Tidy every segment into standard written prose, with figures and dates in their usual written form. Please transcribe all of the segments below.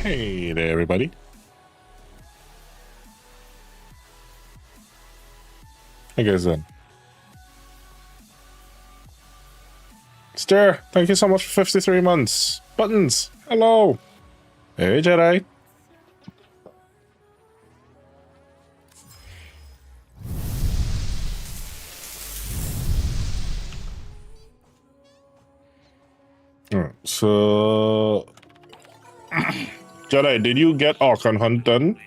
Hey there, everybody. How you guys doing? Stir, thank you so much for 53 months. Buttons, hello. Hey, Jedi. Alright, so... Jedi, did you get Archon Hunt done?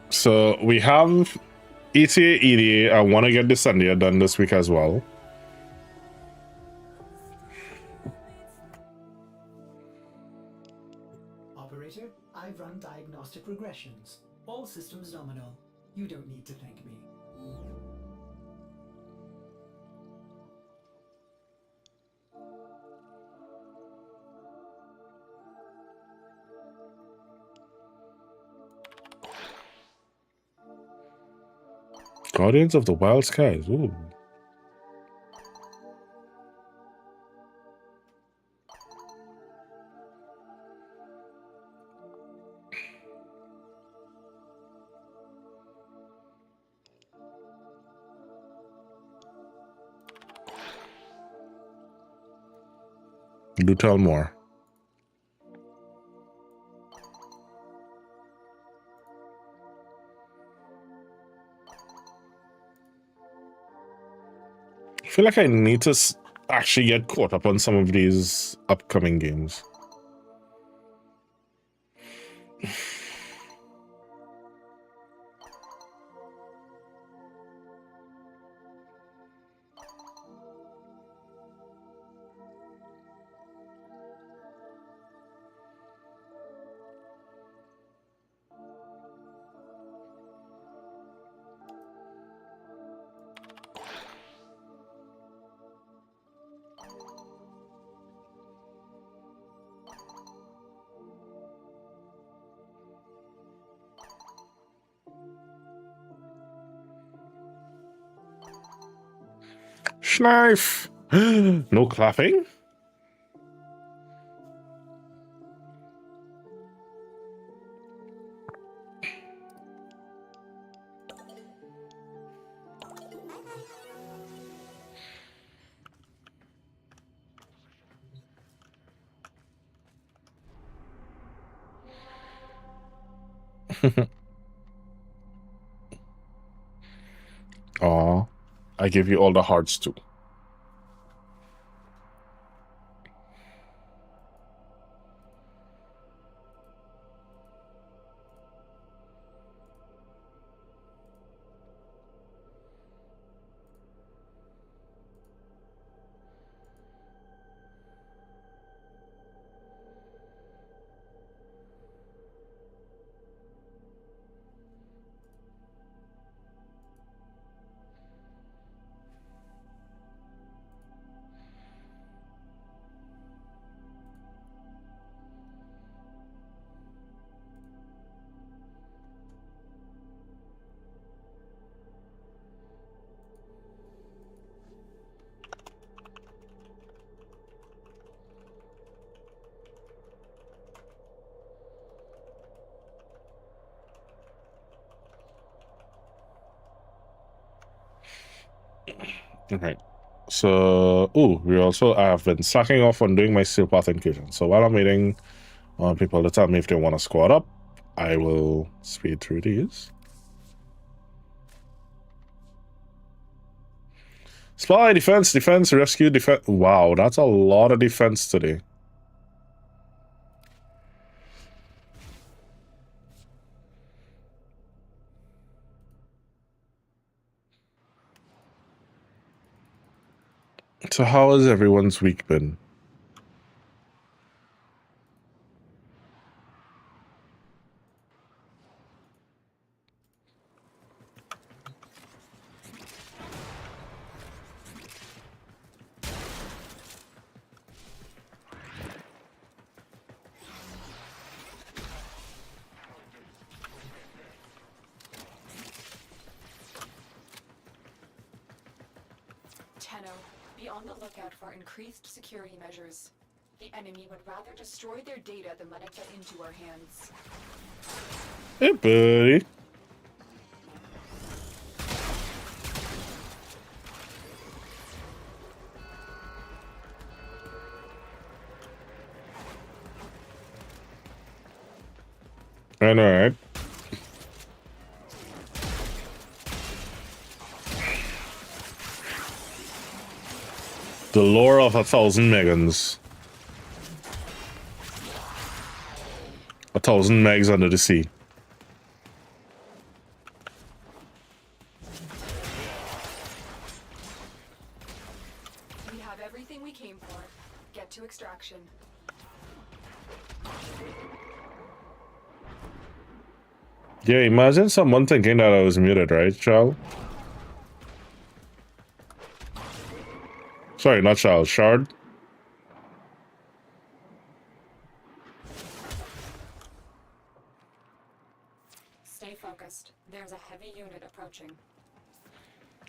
So we have ETA, EDA. I want to get Descendia done this week as well. Operator, I've run diagnostic regressions. All systems nominal. You don't need to thank me. Guardians of the Wild Skies. Ooh. Do tell more. I feel like I need to actually get caught up on some of these upcoming games. Schneif! No clapping? Aw, I give you all the hearts too. Okay. So, we also have been slacking off on doing my steel path incursion. So while I'm waiting on people to tell me if they want to squad up, I will speed through these. Spy, defense, defense, rescue, defense. Wow, that's a lot of defense today. So how has everyone's week been? Be on the lookout for increased security measures. The enemy would rather destroy their data than let it get into our hands. Hey, buddy. I know, right? The lore of 1,000 megans. 1,000 megs under the sea. We have everything we came for. Get to extraction. Yeah, imagine someone thinking that I was muted, right, Charles? Sorry, not Charles, Shard. Stay focused. There's a heavy unit approaching.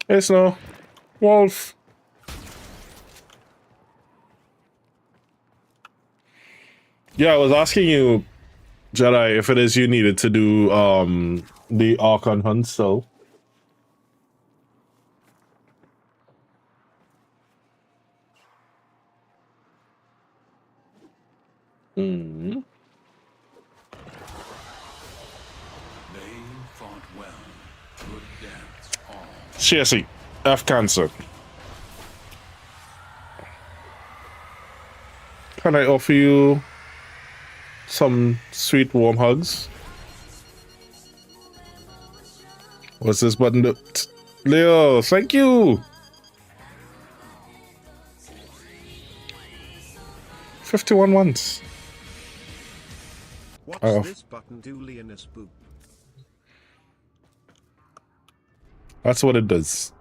Hey, Snow. Wolf. Yeah, I was asking you, Jedi, if it is you needed to do the Archon Hunt still. Mm. They fought well. Good dance all. Seriously, F cancer. Can I offer you some sweet warm hugs? What's this button do? Leo, thank you. 51 months. What's this button do, Leonis Boop? That's what it does.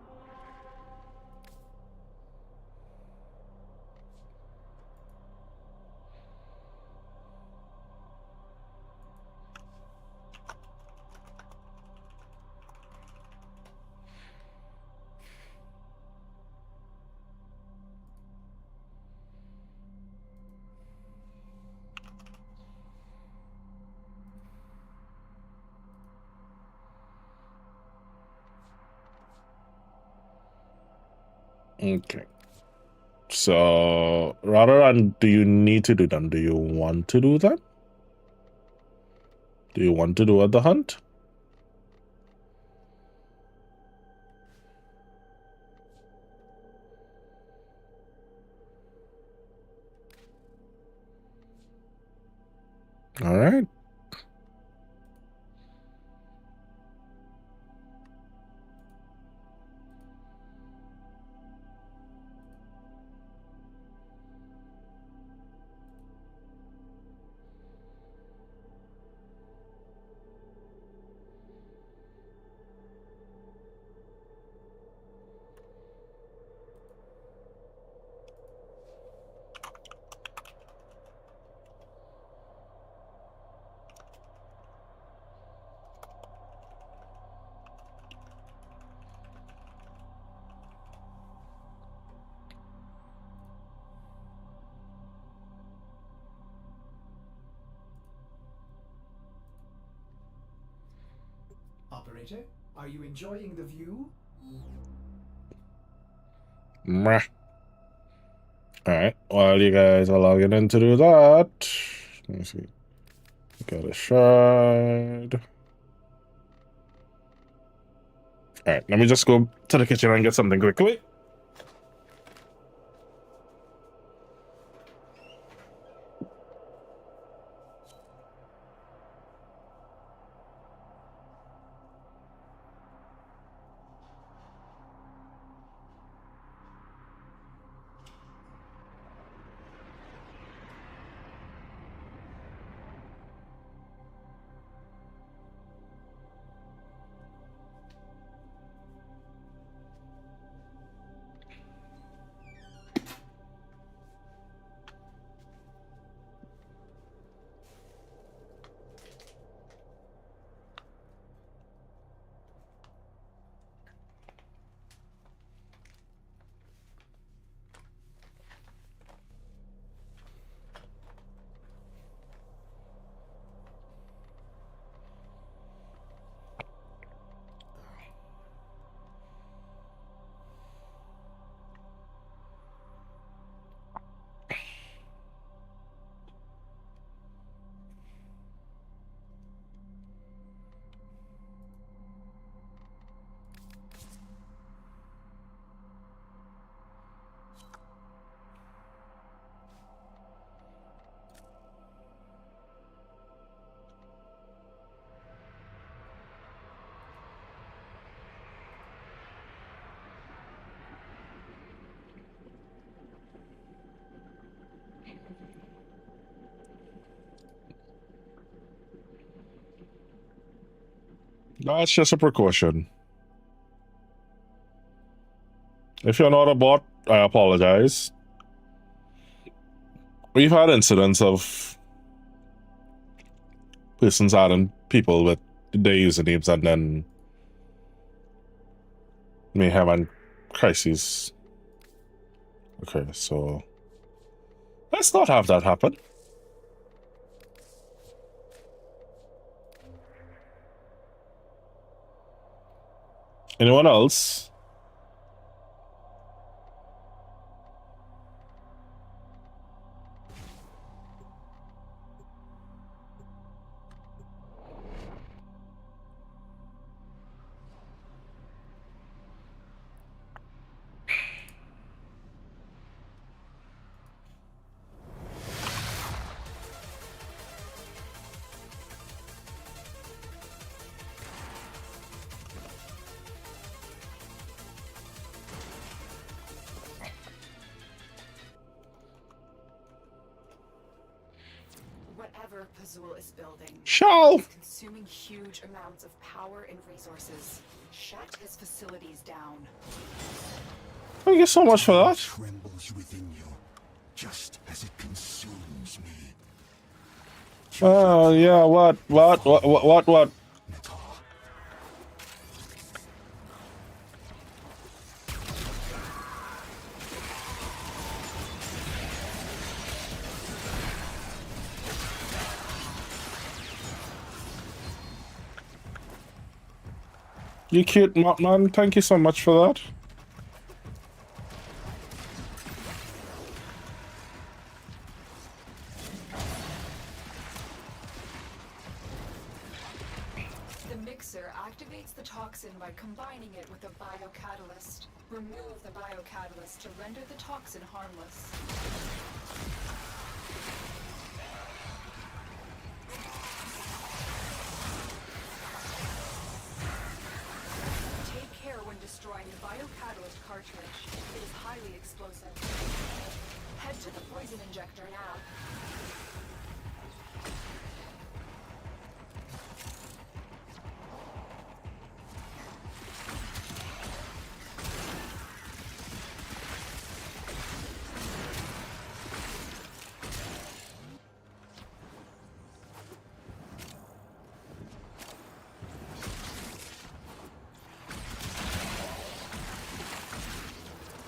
Okay. So, rather than do you need to do them, do you want to do that? Do you want to do the hunt? All right. Operator, are you enjoying the view? Meh. All right. While you guys are logging in to do that, let me see. Got a shard. Alright, let me just go to the kitchen and get something quickly. That's just a precaution. If you're not a bot, I apologize. We've had incidents of persons adding people with their usernames and then mayhem and crises. Okay, so let's not have that happen. Anyone else? Whatever Pazul is building Shall. is consuming huge amounts of power and resources. Shut his facilities down. Thank you so much for that. Trembles within you, just as it consumes me. Oh, yeah, what? Netar. You cute Motman, thank you so much for that. The mixer activates the toxin by combining it with a biocatalyst. Remove the biocatalyst to render the toxin harmless. Take care when destroying the biocatalyst cartridge. It is highly explosive. Head to the poison injector now.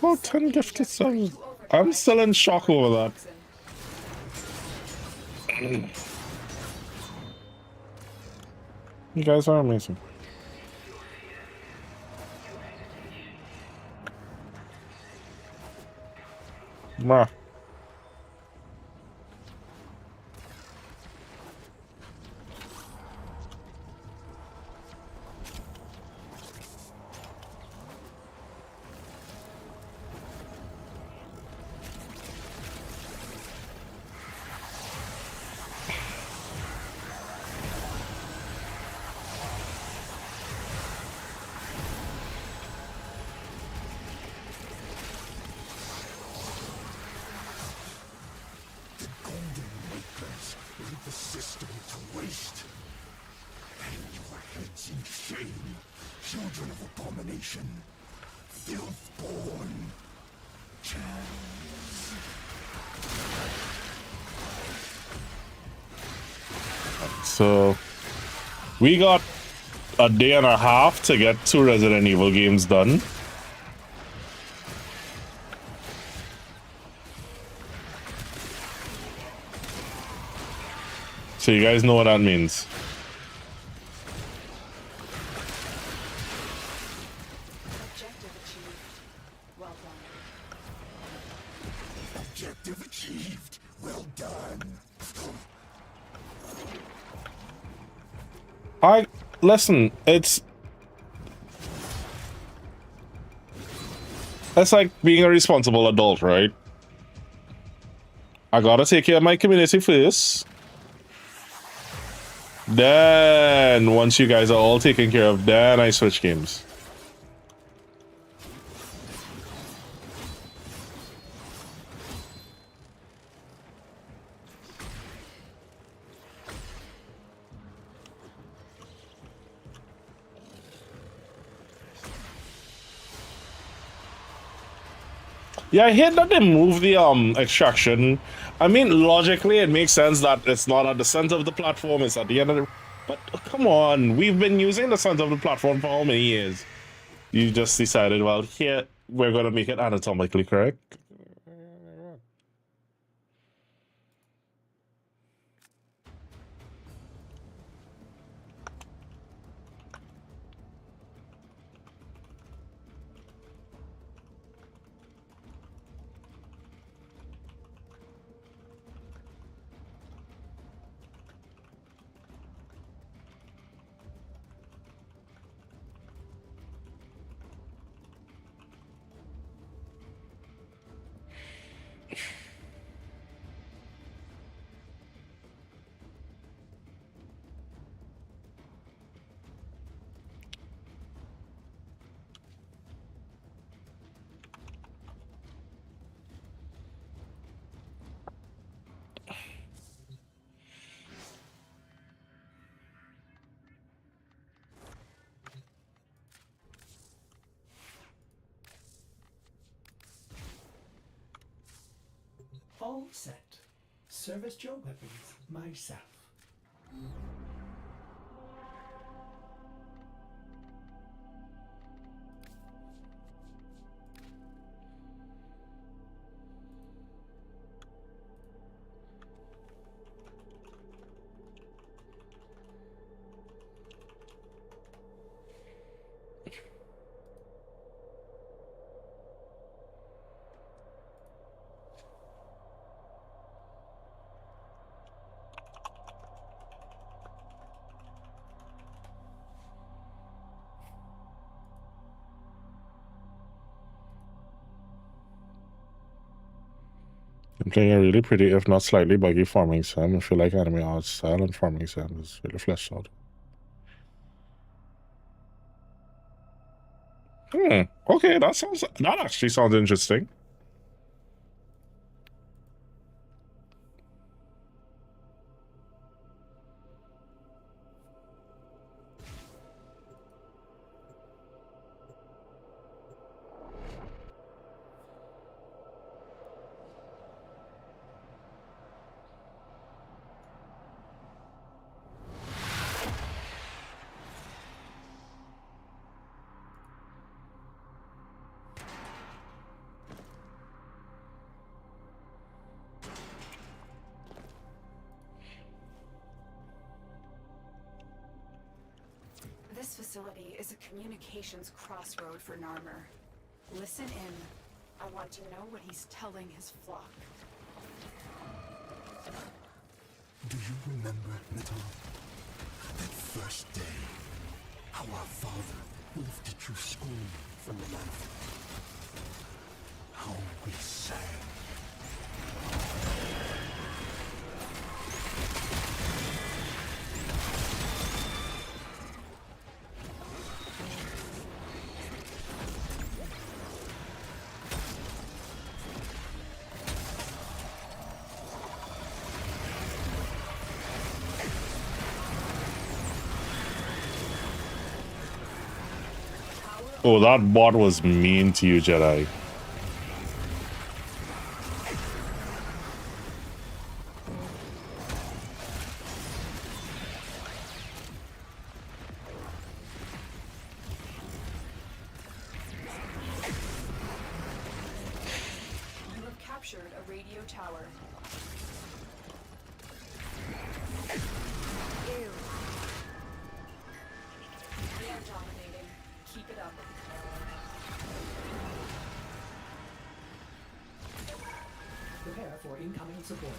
Oh, 10 gifted subs. I'm still in shock over that. You guys are amazing. Mwah. Insane children of abomination, filth-born. So we got a day and a half to get 2 Resident Evil games done. So you guys know what that means. Objective achieved. Well done. Objective achieved. Well done. Listen, it's like being a responsible adult, right? I gotta take care of my community first. Then, once you guys are all taken care of, then I switch games. Yeah, I hate that they move the extraction. I mean, logically, it makes sense that it's not at the center of the platform, it's at the end of the... But come on, we've been using the center of the platform for how many years? You just decided, well, here, we're going to make it anatomically correct. All set. Service your weapons myself. I'm playing a really pretty, if not slightly buggy, farming sim. If you like anime art style and farming sim, is really fleshed out. Okay, that actually sounds interesting. This facility is a communications crossroad for Narmer. Listen in. I want to know what he's telling his flock. Do you remember, Natal? That first day, how our father moved you school from the life. How we sang. Oh, that bot was mean to you, Jedi. You have captured a radio tower. Ew. We are dominating. Keep it up. Prepare for incoming support.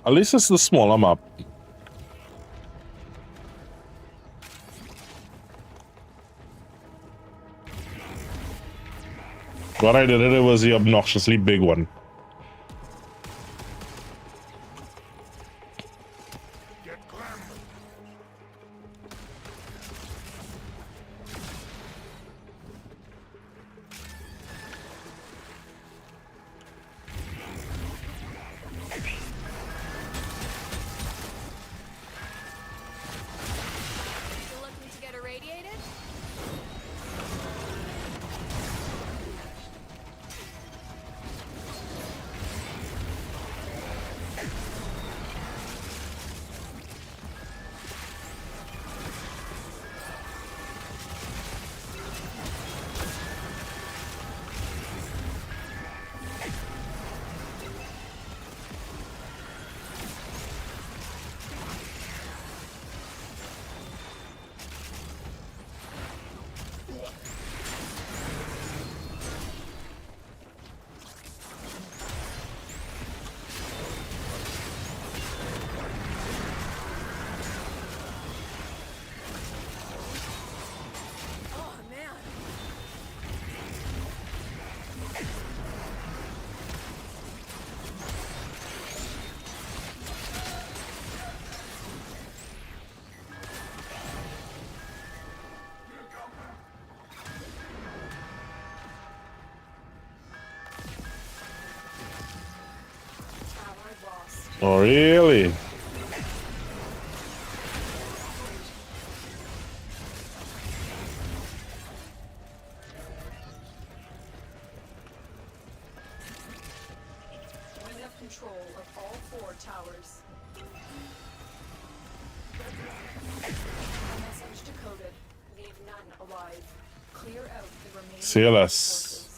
At least it's the smaller map. What I did it was the obnoxiously big one. You looking to get irradiated? Oh man. Tower lost. Oh, really? We have control of all 4 towers. Message decoded. Leave none alive. Clear out the remaining CLS. forces.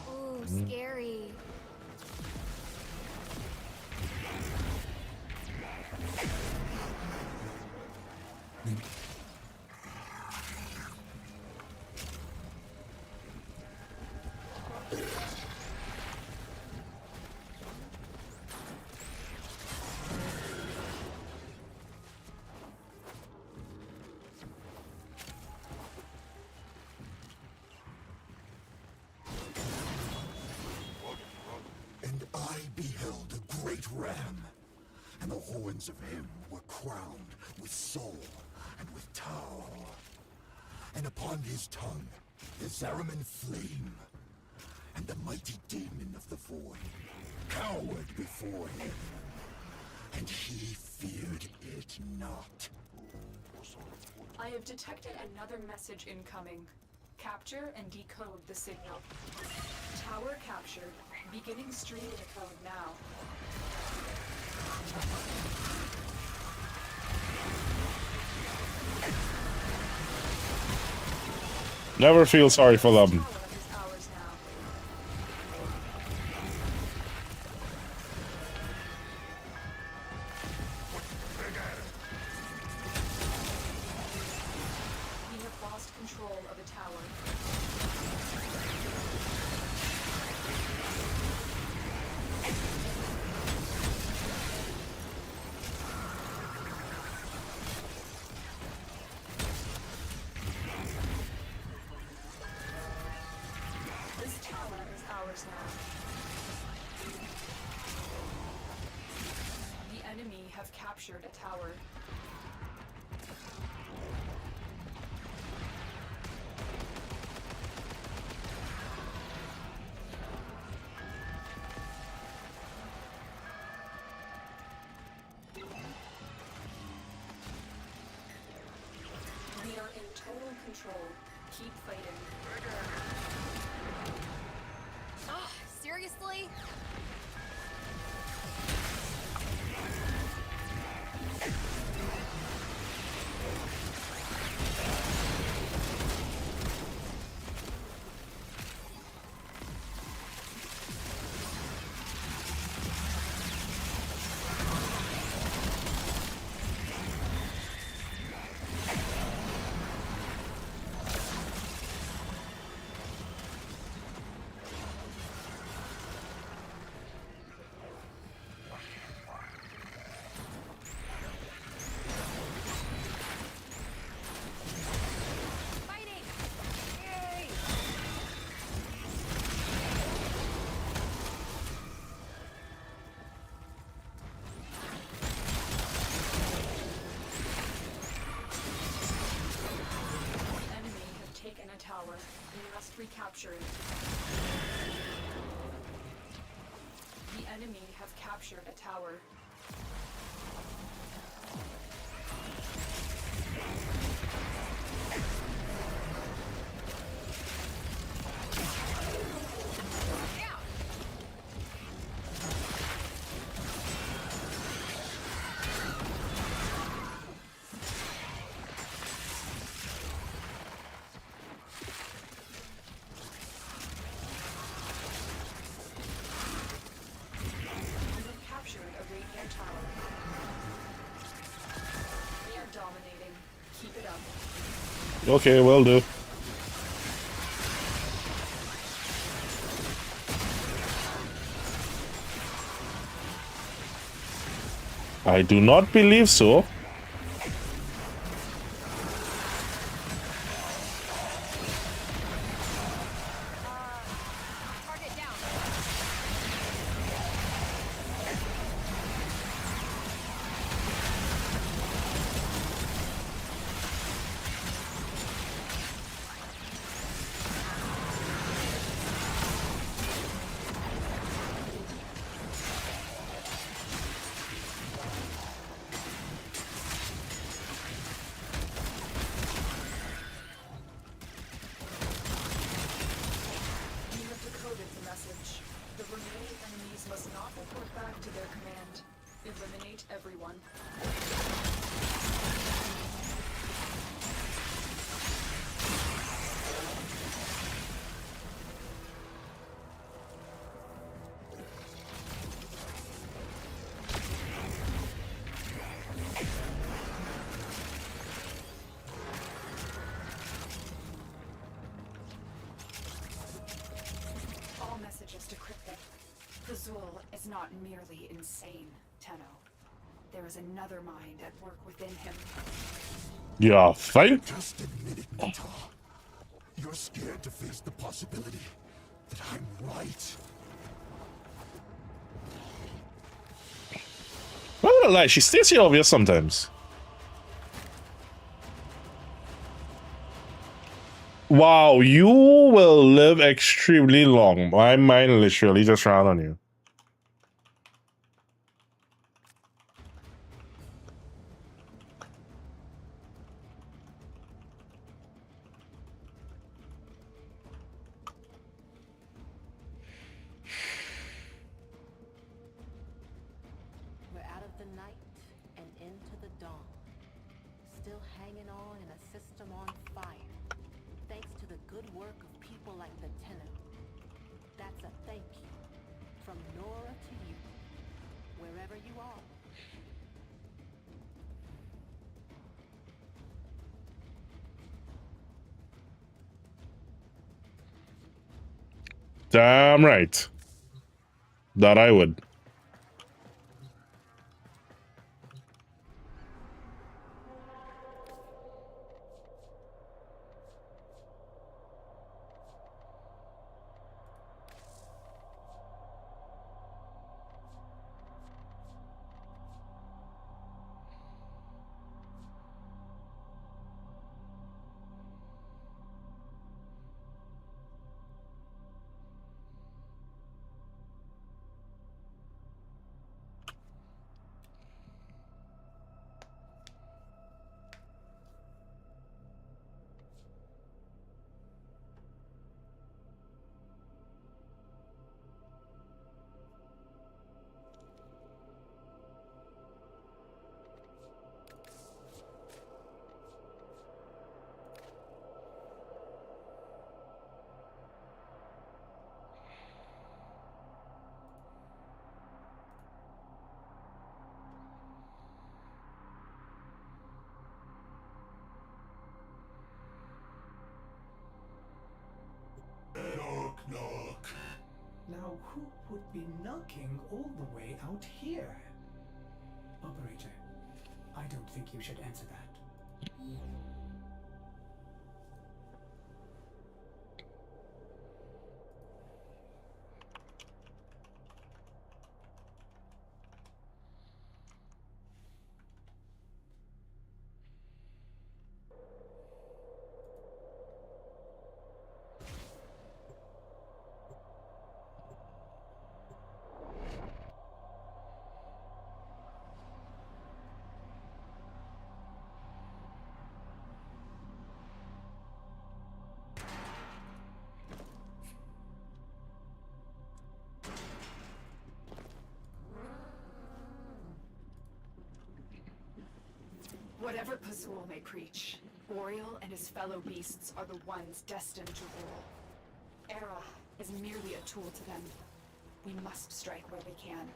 Ooh, scary. And I beheld a great ram, and the horns of him were crowned with soul and with Tau. And upon his tongue the Zariman flame, and the mighty demon of the void cowered before him, and he feared it not. I have detected another message incoming. Capture and decode the signal. Tower captured. Beginning stream decode now. Never feel sorry for them. Tower is ours now. We have lost control of a tower. enemy have captured a tower. We are in total control. Keep fighting. Ah, seriously? Fighting! Yay! Enemy have taken a tower. We must recapture it. The enemy have captured a tower. Yeah! We have captured a radiant tower. We are dominating. Keep it up. Okay, will do. I do not believe so. Target down. We have decoded the message. The remaining enemies must not report back to their command. Eliminate everyone. All messages decrypted. The Zul is not merely insane, Tenno. There is another mind at work within him. Yeah, think? Just admit it, Neta. You're scared to face the possibility that I'm right. I'm not gonna lie, she stays here obvious sometimes. Wow, you will live extremely long. My mind literally just ran on you. We're out of the night and into the dawn. Still hanging on in a system on fire. Thanks to the good work of people like the Tenno. That's a thank you. From Nora to you. Wherever you are. Damn right. That I would. would be knocking all the way out here? Operator, I don't think you should answer that. Whatever Pazul may preach, Boreal and his fellow beasts are the ones destined to rule. Era is merely a tool to them. We must strike where we can.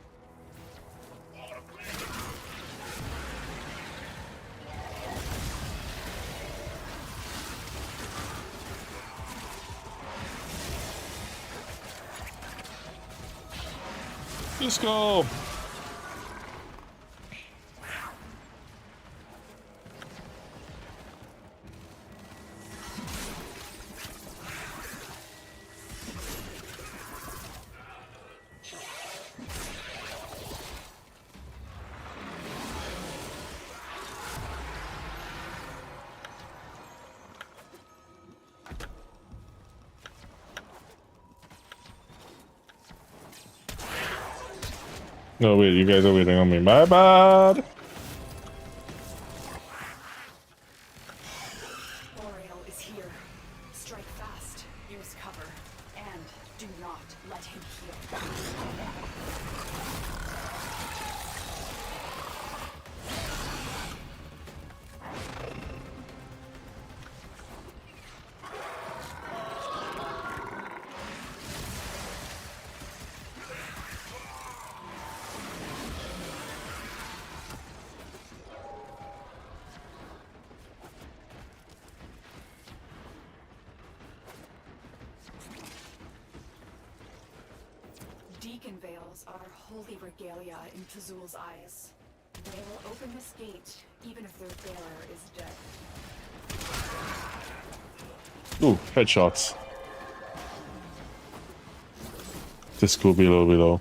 Let's go. No, wait, you guys are waiting on me. My bad. Boreal is here. Strike fast, use cover, and do not let him heal. Deacon veils are holy regalia in Pazul's eyes. They will open this gate, even if their bearer is dead. Ooh, headshots. This could be a little below.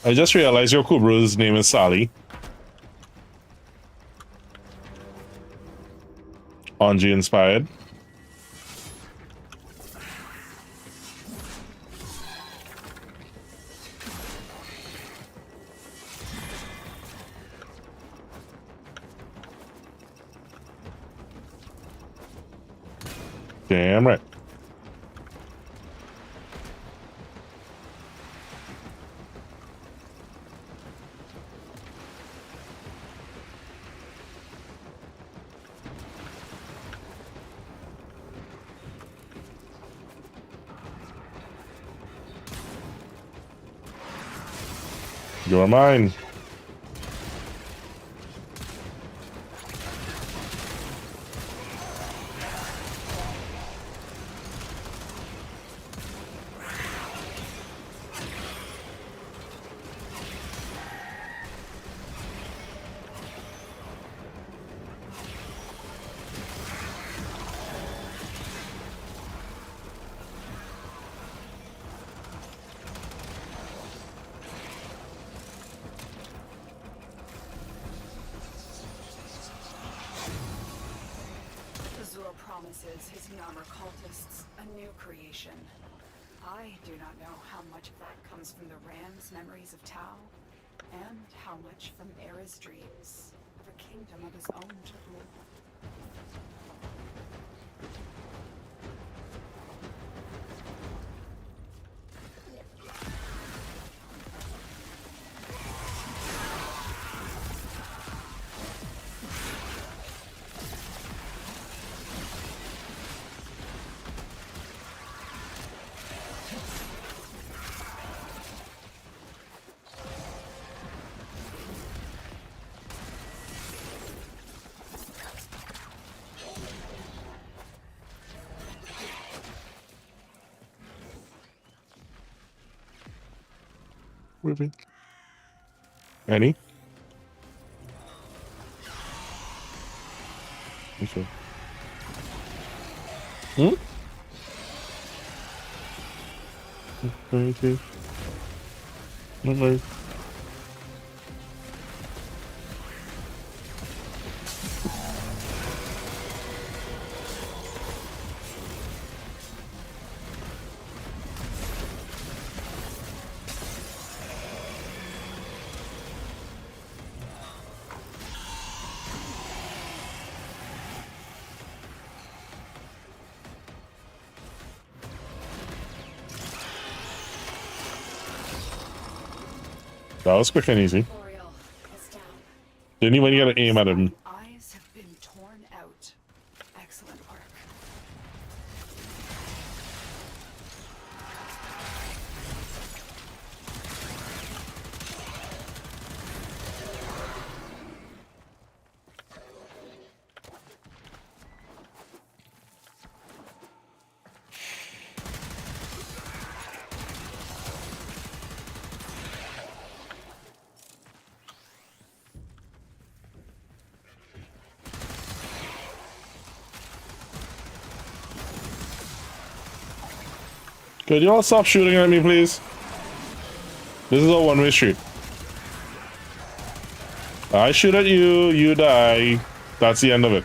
I just realized your Kubra's name is Sally. Anji inspired. Damn right. You're mine. Promises his Yammer cultists a new creation. I do not know how much of that comes from the Ram's memories of Tau, and how much from Era's dreams of a kingdom of his own to rule. Ruby. Any? Okay. Hmm? Okay. Okay. That was quick and easy. Boreal is down. Didn't even get an aim at him. Eyes have been torn out. Excellent work. Could you all stop shooting at me, please? This is a one-way street. I shoot at you, you die. That's the end of it.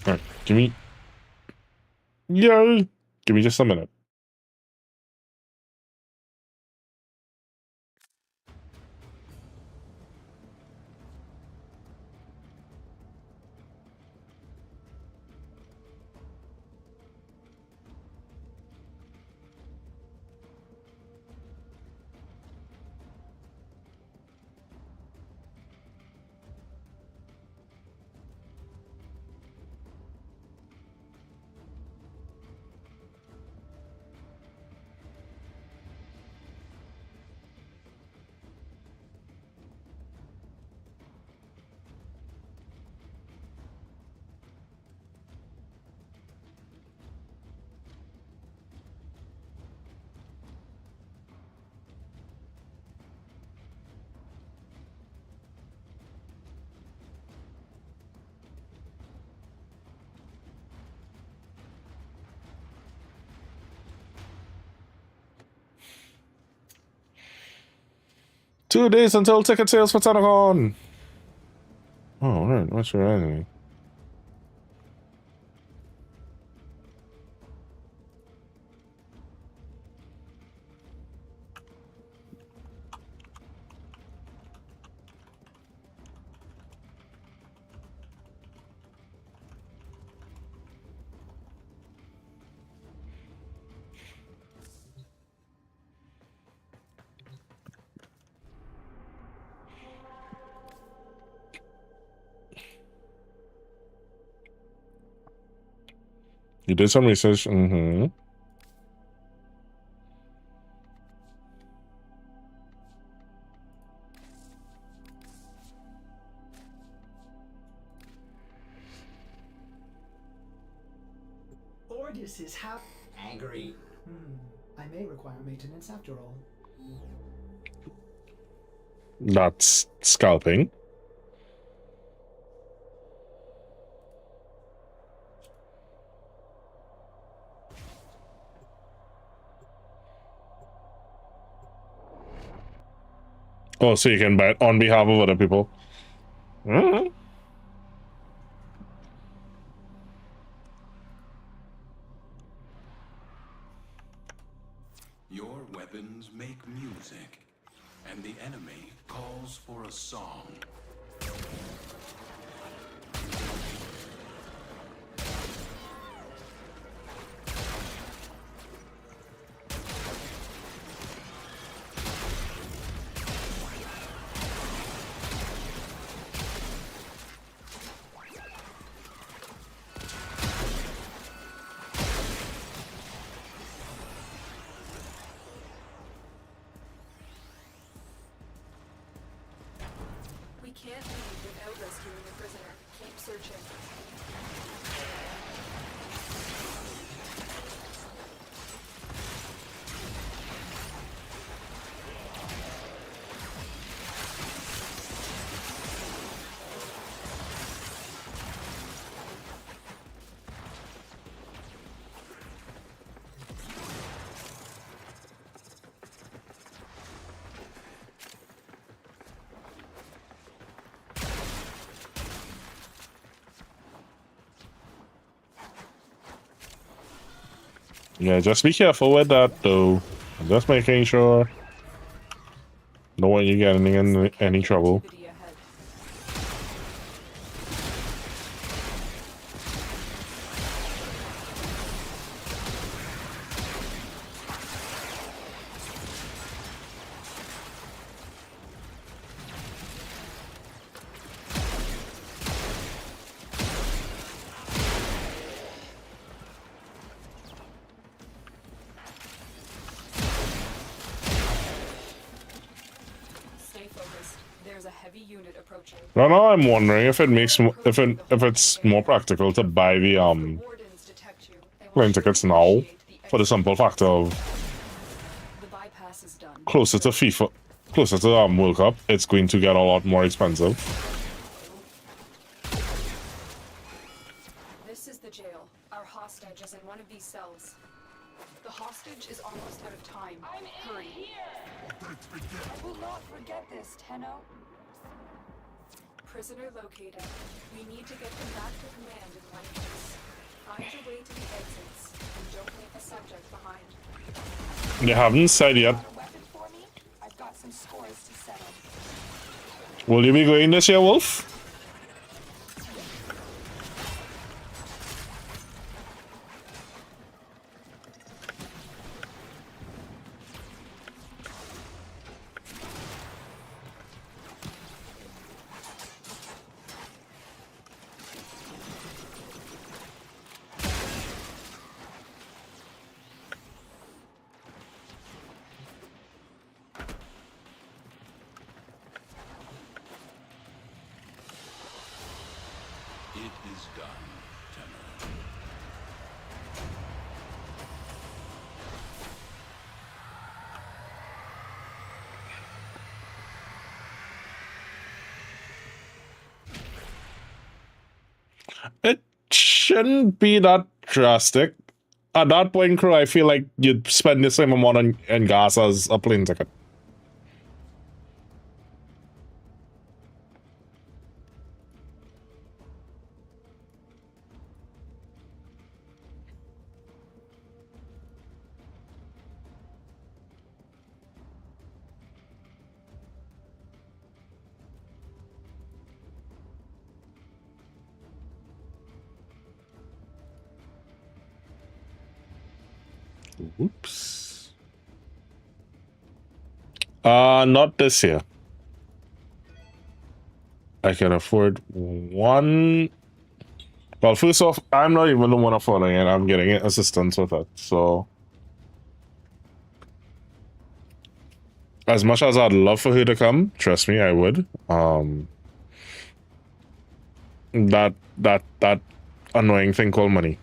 Alright, give me... Yo! Give me just a minute. Two days until ticket sales for TennoCon. Oh, right. What's your enemy? You did some research. Mm-hmm. Ordis is angry. I may require maintenance after all. That's scalping. Oh, so you can buy it on behalf of other people. Mm-hmm. Your weapons make music, and the enemy calls for a song. can't leave without rescuing the prisoner. Keep searching. Yeah, just be careful with that though. Just making sure. Don't want you getting in any trouble. Activity ahead. Stay focused. There's a heavy unit approaching. No, I'm wondering if it makes if it's more practical to buy the Wardens detect you. They will plane tickets now initiate the for the simple fact of The bypass is done. closer to FIFA, closer to World Cup, it's going to get a lot more expensive. This is the jail. Our hostage is in one of these cells. The hostage is almost out of time. Hurry. I will not forget this, Tenno. Prisoner located. We need to get them back to command in one piece. Find your way to the exits, and don't leave the subject behind. They haven't said yet. Got a weapon for me? I've got some scores to settle. Will you be going this year, Wolf? It is done, Tenno. It shouldn't be that drastic. At that point, crew, I feel like you'd spend the same amount in gas as a plane ticket. Oops. Not this year. I can afford one. Well, first off, I'm not even the one following it. I'm getting assistance with it. So, as much as I'd love for her to come, trust me, I would. That annoying thing called money.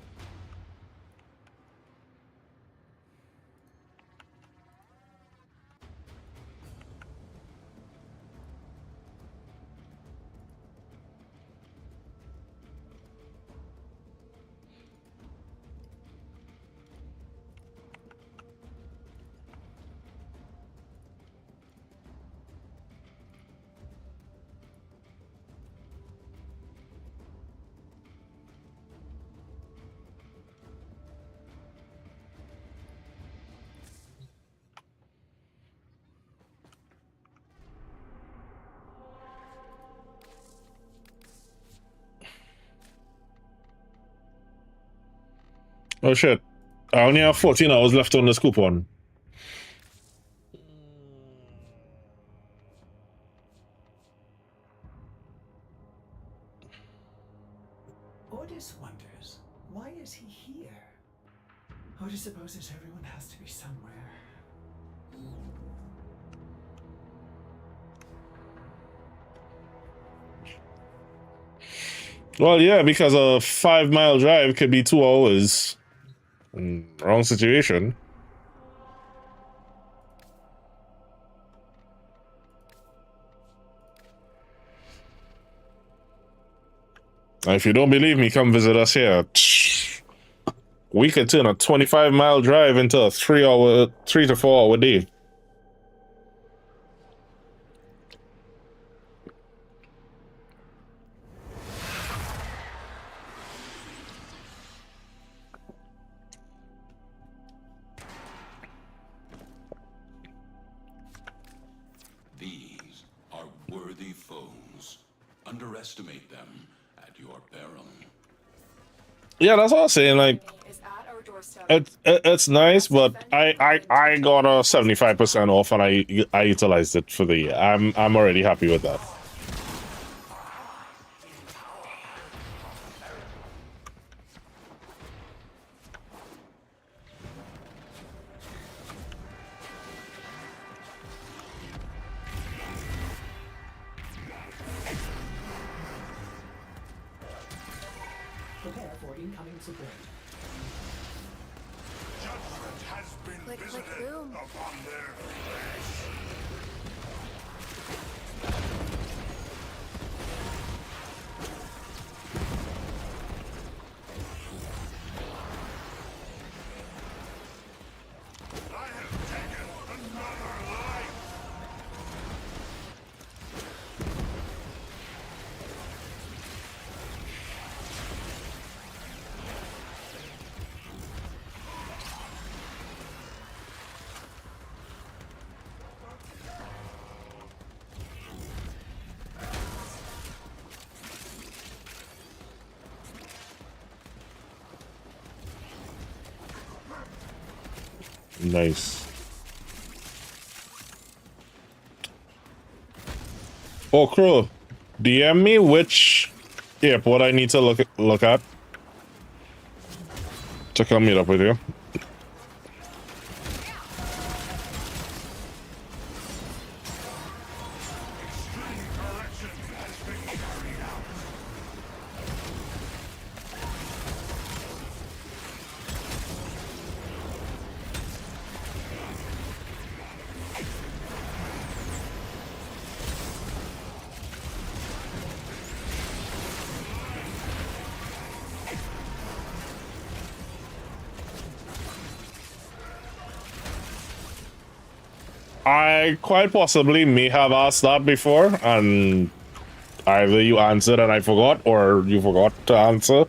Oh shit. I only have 14 hours left on this coupon. Ordis wonders, why is he here? Ordis supposes everyone has to be somewhere. Well, yeah, because a 5 mile drive could be 2 hours. Wrong situation. If you don't believe me, come visit us here. We could turn a 25-mile drive into a 3 to 4 hour day. These are worthy foes. Underestimate them at your peril. Yeah, that's what I was saying. Like, Is at our doorstep. it's nice, but I got a 75% off and I utilized it for the year. I'm already happy with that. Prepare for incoming support. Judgment has been Click, click, visited boom. upon their flesh. I have taken another life. Nice. Oh, Crow, DM me which airport I need to look at to come meet up with you. I quite possibly may have asked that before, and either you answered and I forgot, or you forgot to answer.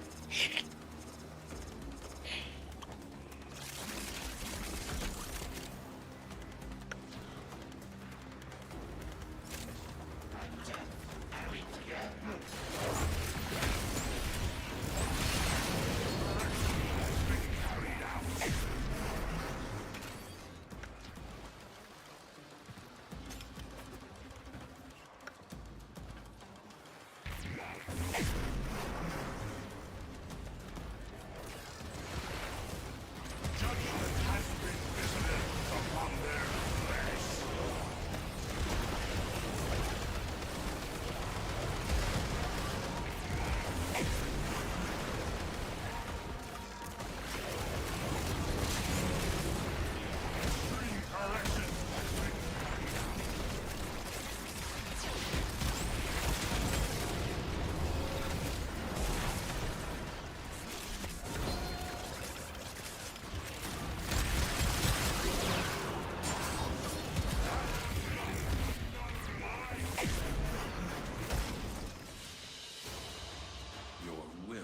Your will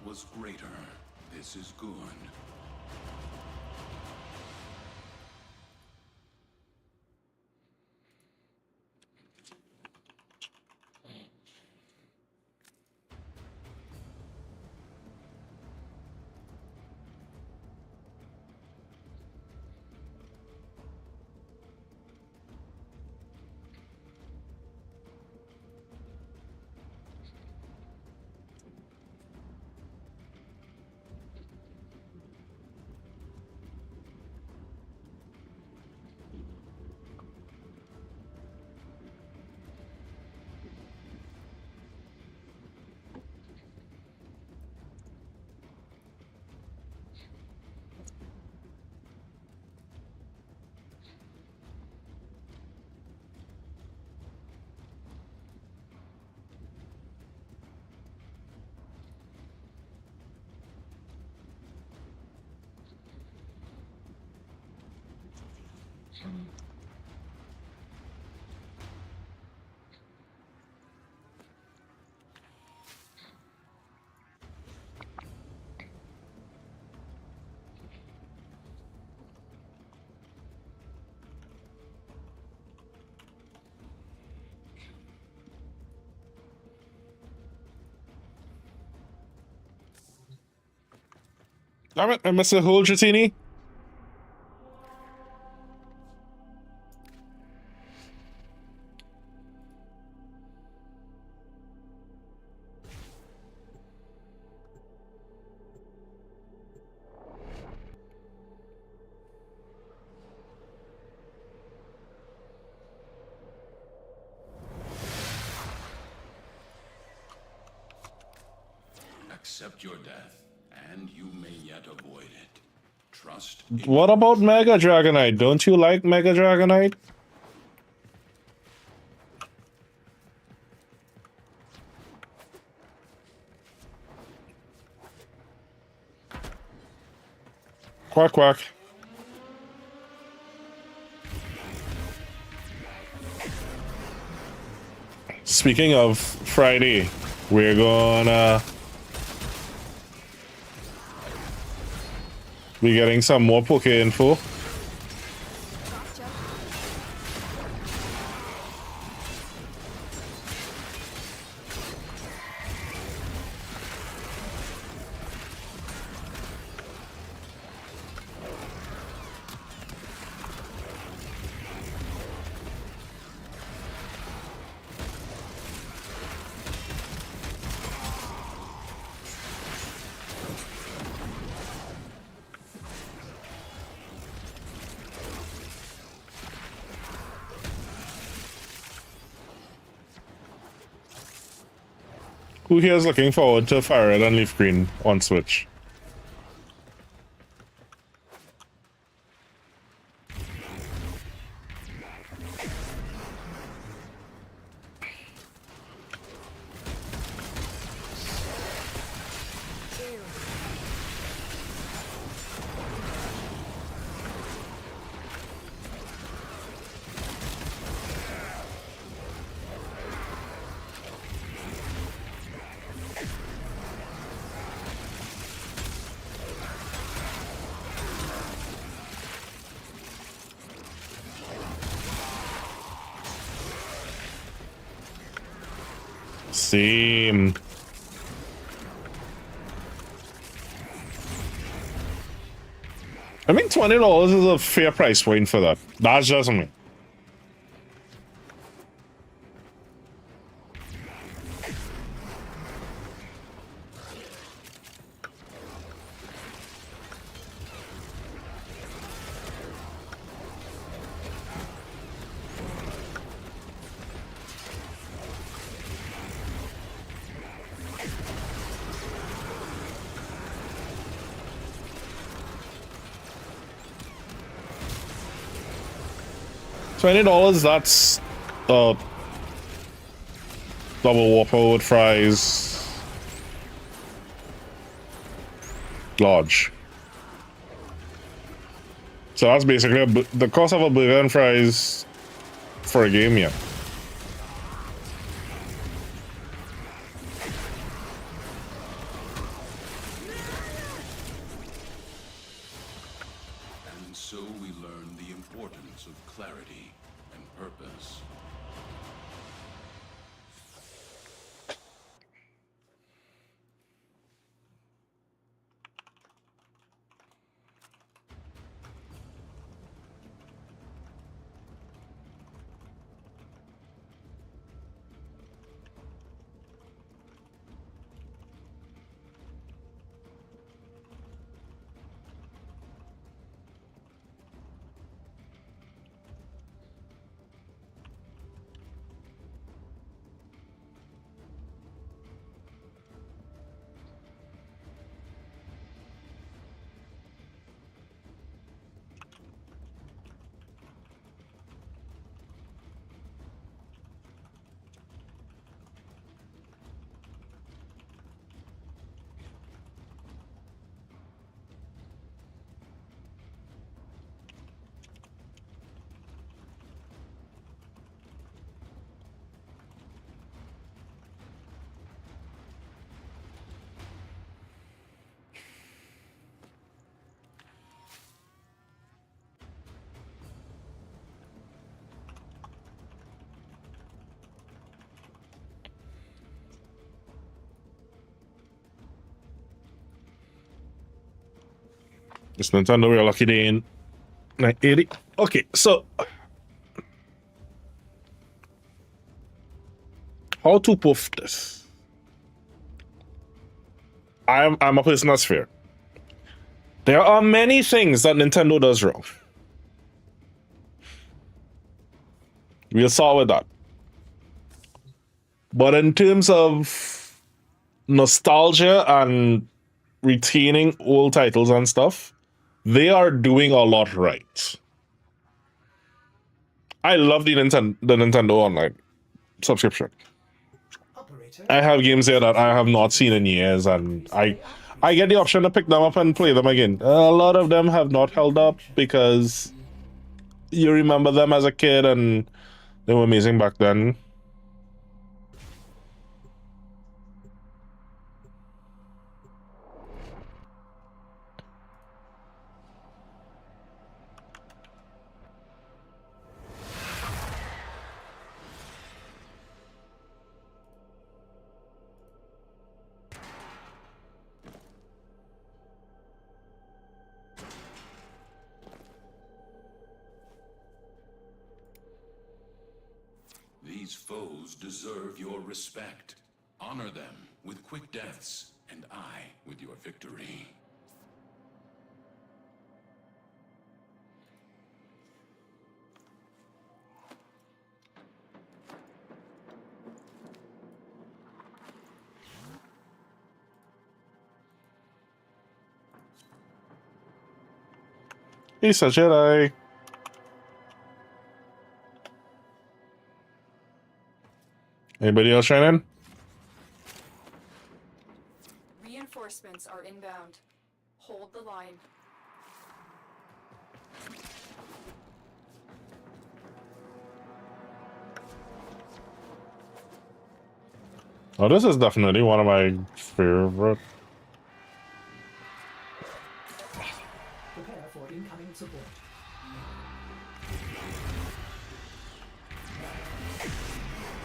was greater. This is good. Damn it, I missed a whole Dratini. Accept your death, and you may yet avoid it. Trust. What about Mega Dragonite? Don't you like Mega Dragonite? Quack quack. Speaking of Friday, we're gonna be getting some more Poke info. Who here is looking forward to Fire Red and Leaf Green on Switch? Same. I mean, $20 is a fair price point for that. That's just me. $20, that's double Whopper with fries. Large. So that's basically the cost of a burger and fries for a game, yeah. And so we learn the importance of clarity and purpose. It's Nintendo, we're lucky they ain't 980. Okay, so how to poof this? I'm a person that's fair. There are many things that Nintendo does wrong. We'll start with that. But in terms of nostalgia and retaining old titles and stuff, they are doing a lot right. I love the Nintendo Online subscription. Operator, I have games there that I have not seen in years, and I get the option to pick them up and play them again. A lot of them have not held up because you remember them as a kid and they were amazing back then. These foes deserve your respect. Honor them with quick deaths, and I with your victory. He's a Jedi. Anybody else shining? Reinforcements are inbound. Hold the line. Oh, this is definitely one of my favorite. prepare for incoming support.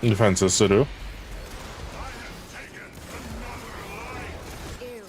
Defenses to do. Ew.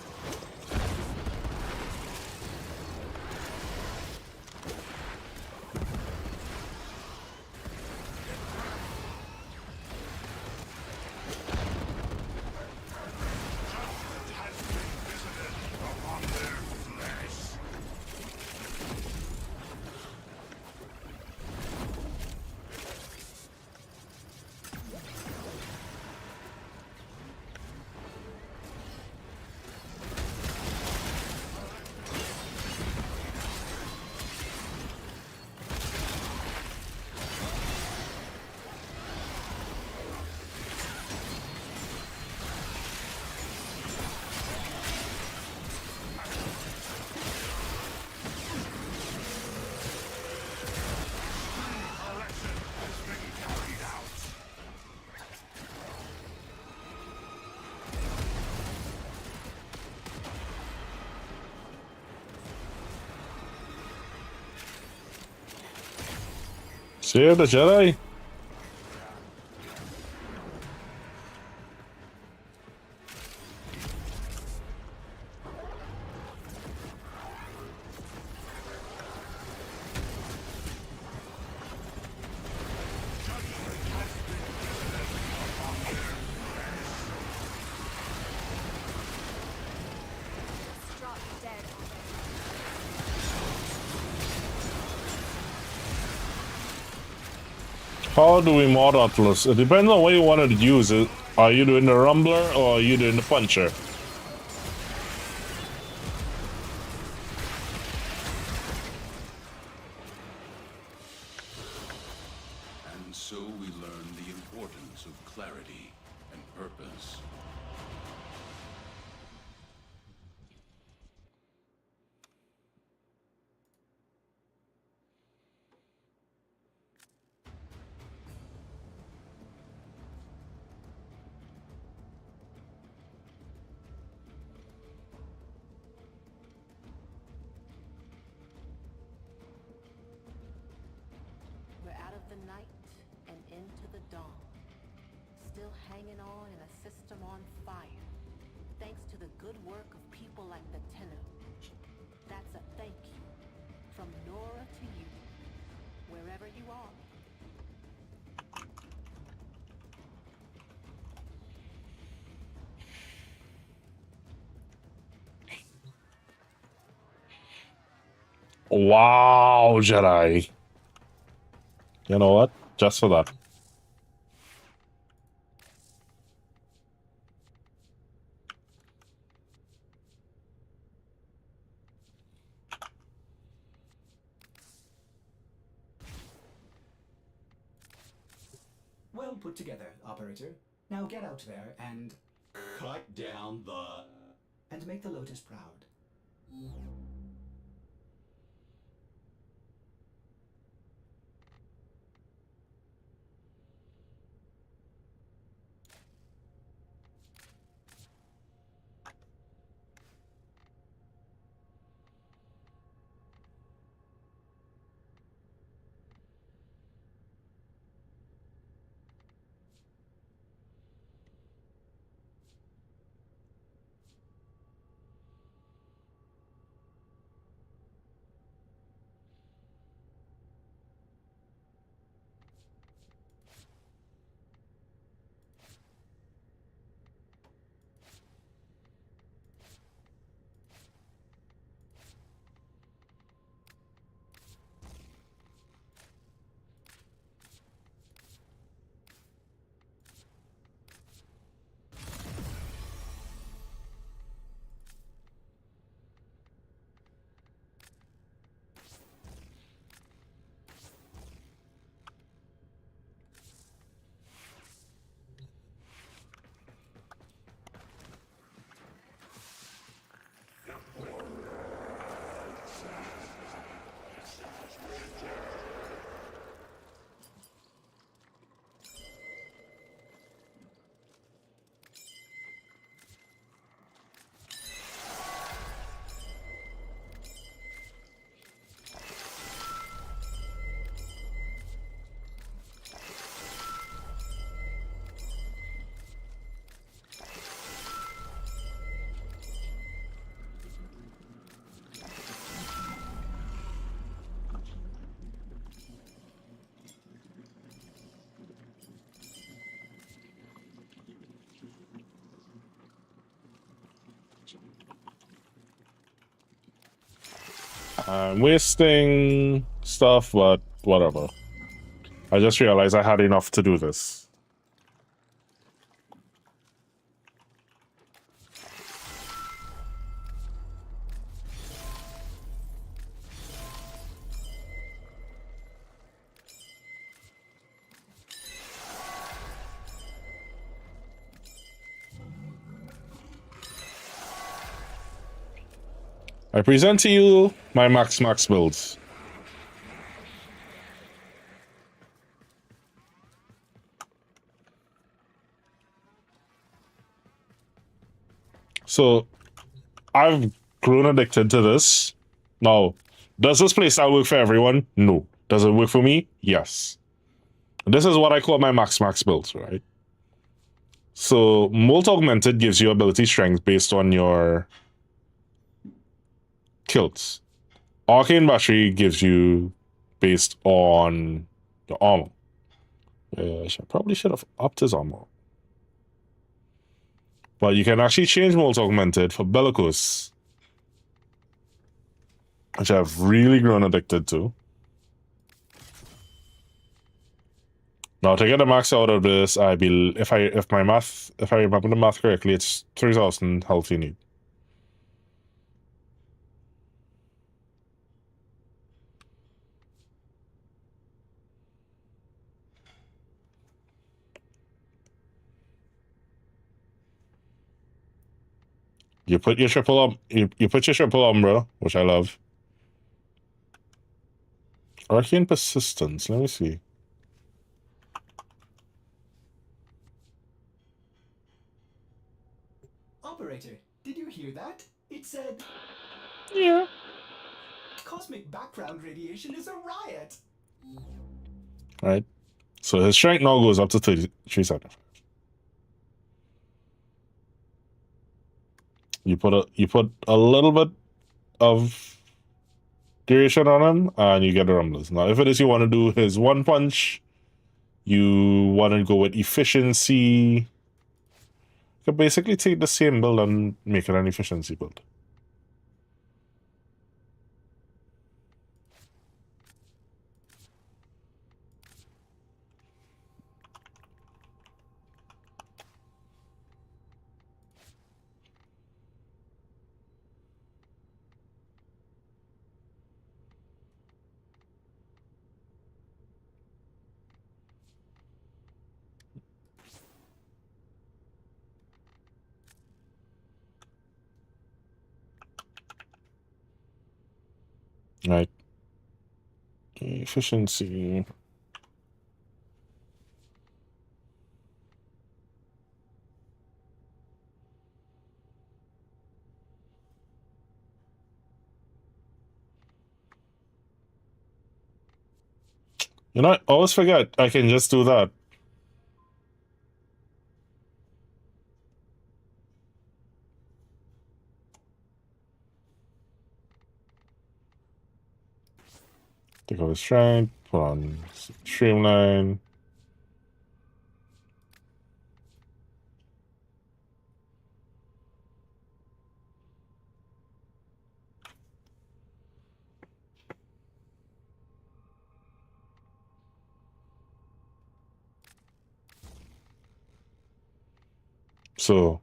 Save the Jedi. Drop dead. How do we mod Atlas? It depends on what you want to use it. Are you doing the Rumbler or are you doing the Puncher? And so we learn the importance of clarity and purpose. We're out of the night and into the dawn. Still hanging on in a system on fire. Thanks to the good work of people like the Tenno. That's a thank you from Nora to you, wherever you are. Wow, Jedi. You know what? Just for that. Well put together, operator. Now get out there and Cut down the... and make the Lotus proud. I'm wasting stuff, but whatever. I just realized I had enough to do this. I present to you my max builds. So, I've grown addicted to this. Now, does this playstyle work for everyone? No. Does it work for me? Yes. This is what I call my max builds, right? So, Molt Augmented gives you ability strength based on your kills. Arcane Battery gives you based on your armor. I probably should have upped his armor. But you can actually change Molt Augmented for Bellicose, which I've really grown addicted to. Now to get the max out of this, if I remember the math correctly, it's 3,000 health you need. You put your triple umbra, which I love. Arcane Persistence, let me see. Operator, did you hear that? It said... Yeah. Cosmic background radiation is a riot! Right. So his strength now goes up to 375. You put a little bit of duration on him, and you get the rumblers. Now, if it is you want to do his one punch, you want to go with efficiency. You can basically take the same build and make it an efficiency build. Right. Efficiency. You know, I always forget I can just do that. Take off his strength, put on streamline. So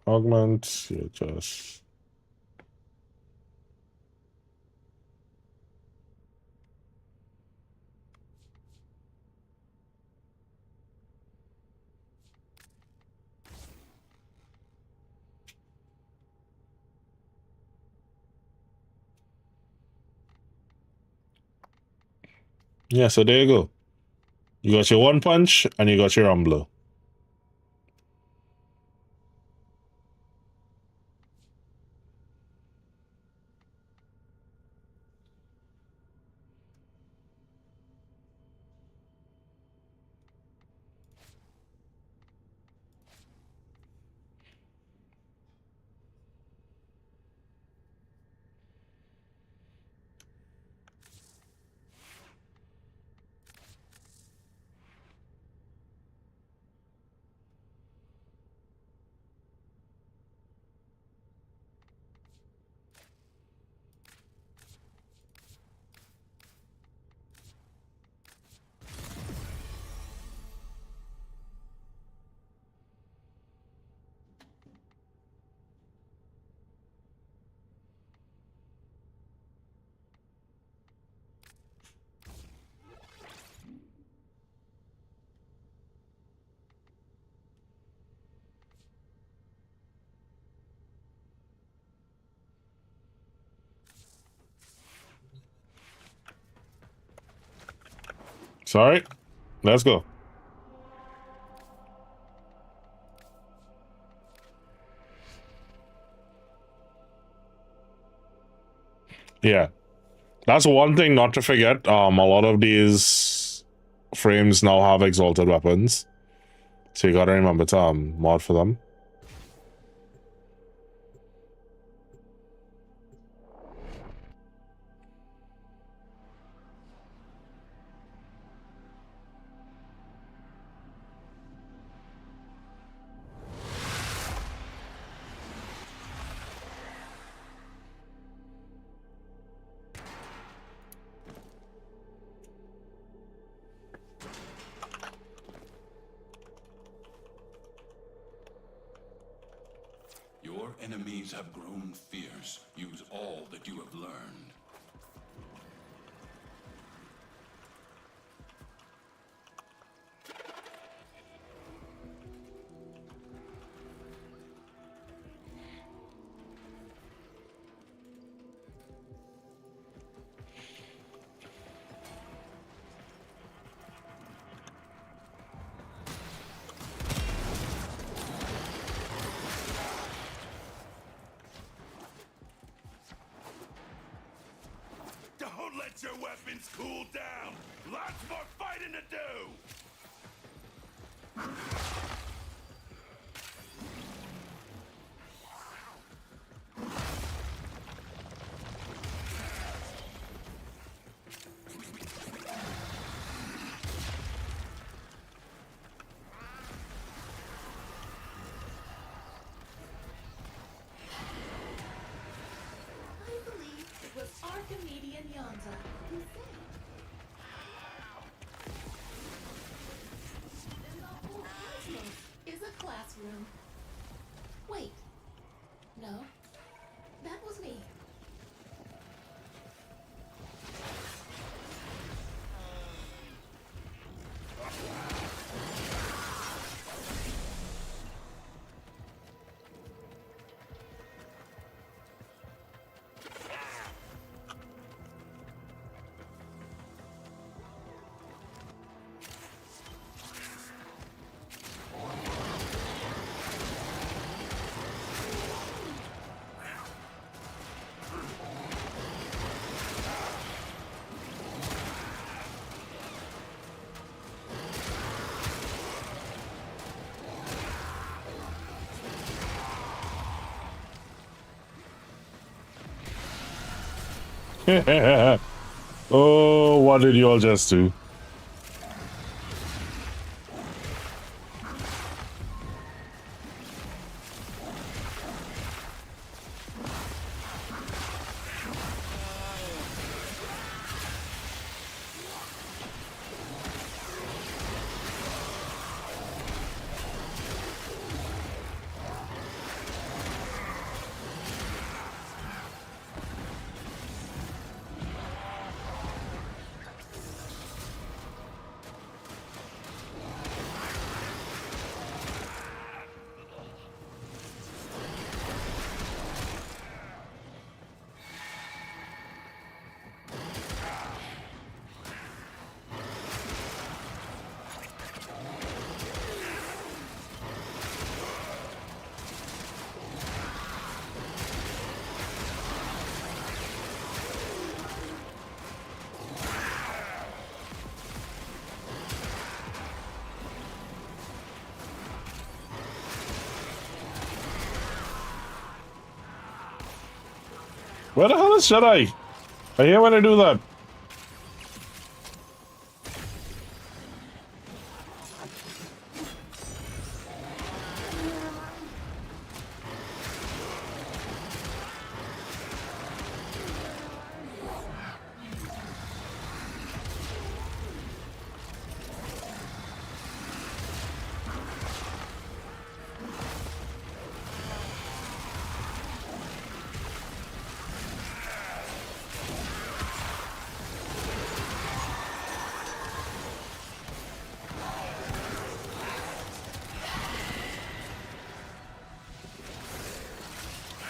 augment, you just yeah, so there you go. You got your one punch and you got your rumbler. Sorry, let's go. Yeah, that's one thing not to forget. A lot of these frames now have exalted weapons, so you gotta remember to mod for them. Your enemies have grown fierce. Use all that you have learned. Don't let your weapons cool down! Lots more fighting to do! believe it was Archimedean Yonta who said, "And the whole cosmos is a classroom." Wait. No. That was me. Oh, what did you all just do? Where the hell is Jedi? I hate when I do that.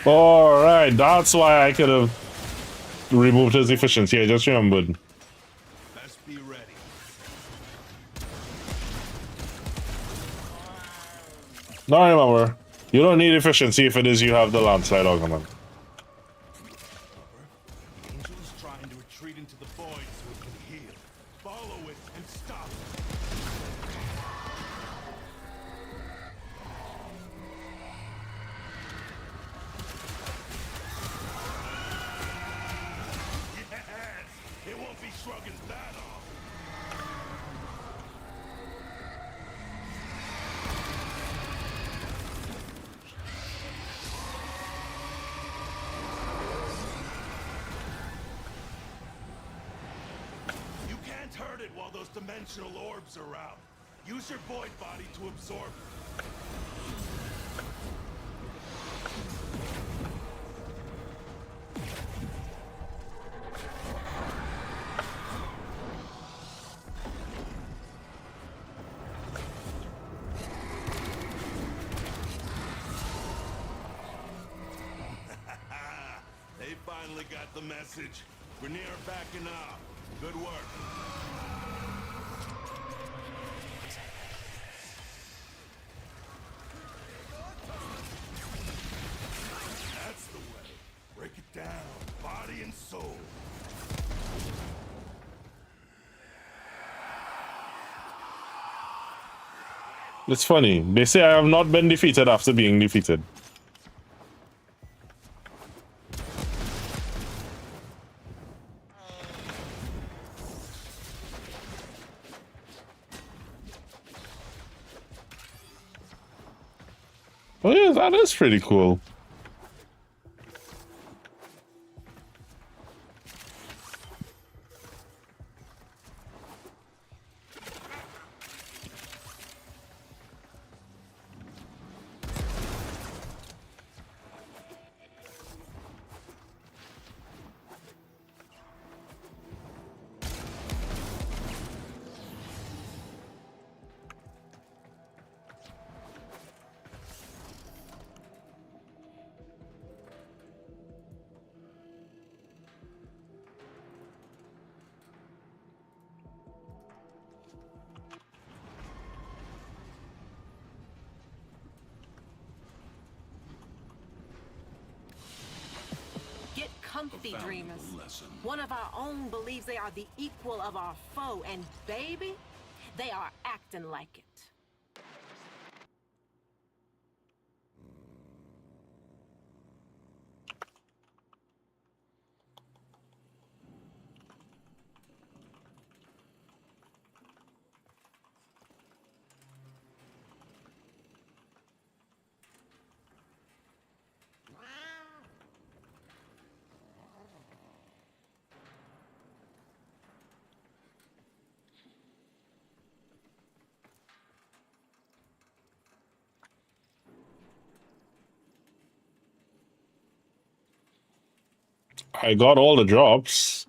Alright, that's why I could have removed his efficiency. I just remembered. Best be ready. Now remember, you don't need efficiency if it is you have the landslide augment. Angel is trying to retreat into the void so it can heal. Follow it and stop it. Yes! It won't be shrugging that off. You can't hurt it while those dimensional orbs are out. Use your void body to absorb it. They finally got the message. We're near backing up. Good work. That's the way. Break it down, body and soul. It's funny. They say I have not been defeated after being defeated. Oh yeah, that is pretty cool. Comfy A dreamers. valuable lesson. One of our own believes they are the equal of our foe, and baby, they are acting like it. I got all the drops.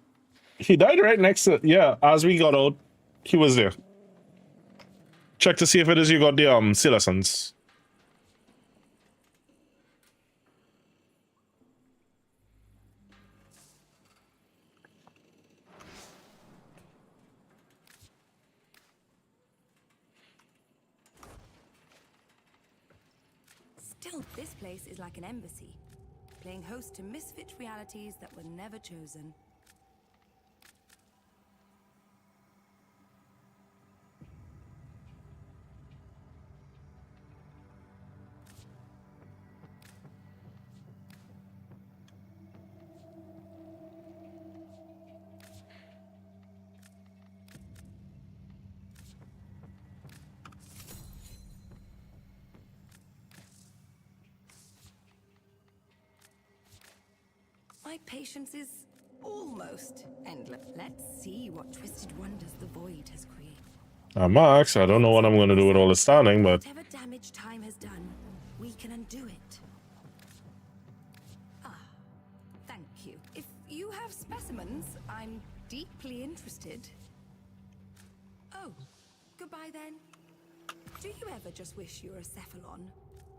He died right next to, yeah, as we got out, he was there. Check to see if it is you got the sea lessons. Still, this place is like an embassy, playing host to misfit realities that were never chosen. My patience is almost endless. Let's see what twisted wonders the void has created. Max, I don't know what I'm going to do with all the standing, but... Whatever damage time has done, we can undo it. Ah, thank you. If you have specimens, I'm deeply interested. Oh, goodbye then. Do you ever just wish you were a cephalon?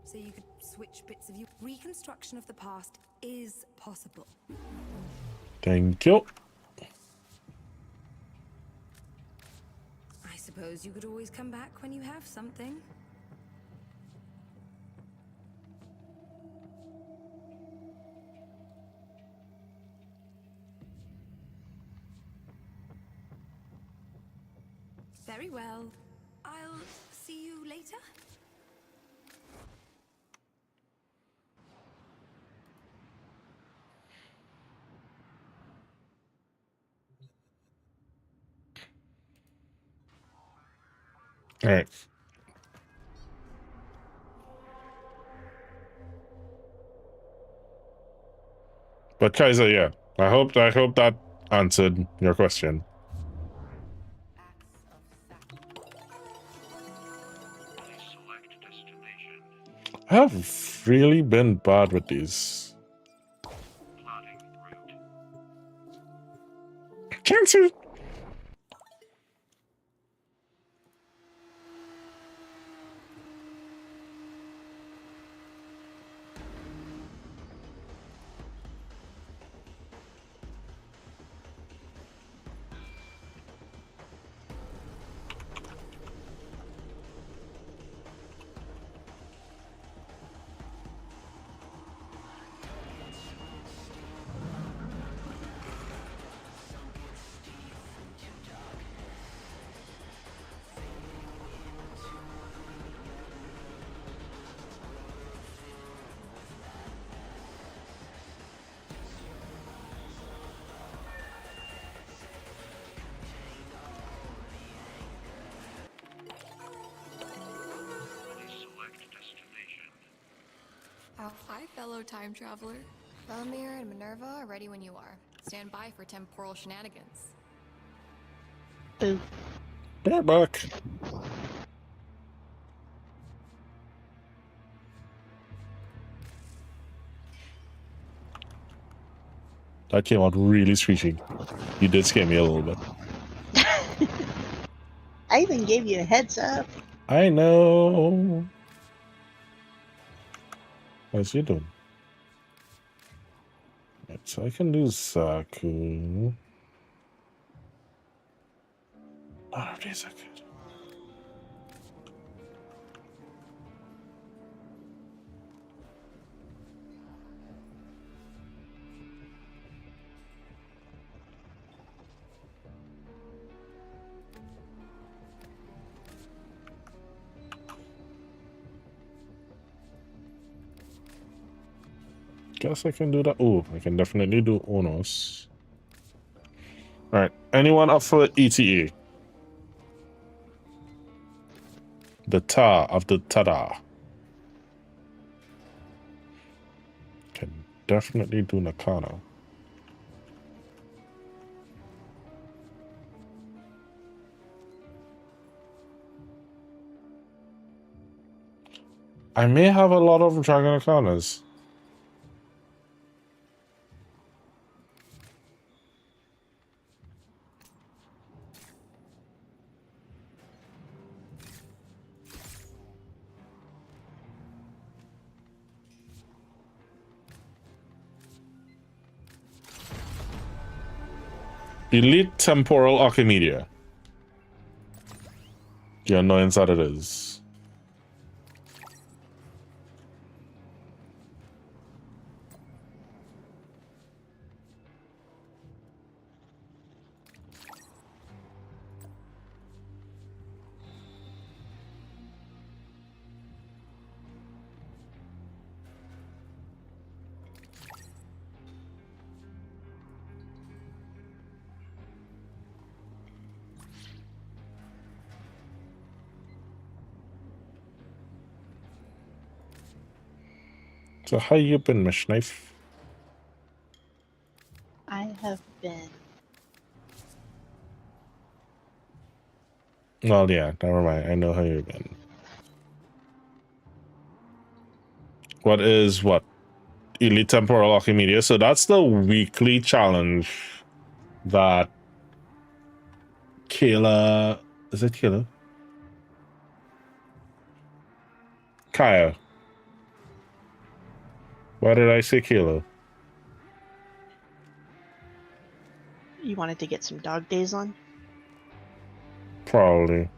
So you could switch bits of you. Reconstruction of the past is possible. Thank you. I suppose you could always come back when you have something. Very well. I'll see you later. All right. But Kaiser, yeah, I hope that answered your question. I have really been bad with these. Cancer. Hi, fellow time traveler. Belmir and Minerva are ready when you are. Stand by for temporal shenanigans. Boo. They're back. That came out really screeching. You did scare me a little bit. I even gave you a heads up. I know. How's he doing? Right, so I can do Zaku. None of these are good. Guess I can do that. Oh, I can definitely do Onos. Alright, anyone up for ETA? The Ta of the Tada. Can definitely do Nakana. I may have a lot of Dragon Nakanas. Elite Temporal Archimedia. The annoyance that it is. So how you been, Mischief? I have been. Well, yeah, never mind. I know how you've been. What is what? Elite Temporal Archimedia. So that's the weekly challenge that Kayla... Is it Kayla? Kaya. Why did I say Kayla? You wanted to get some dog days on? Probably.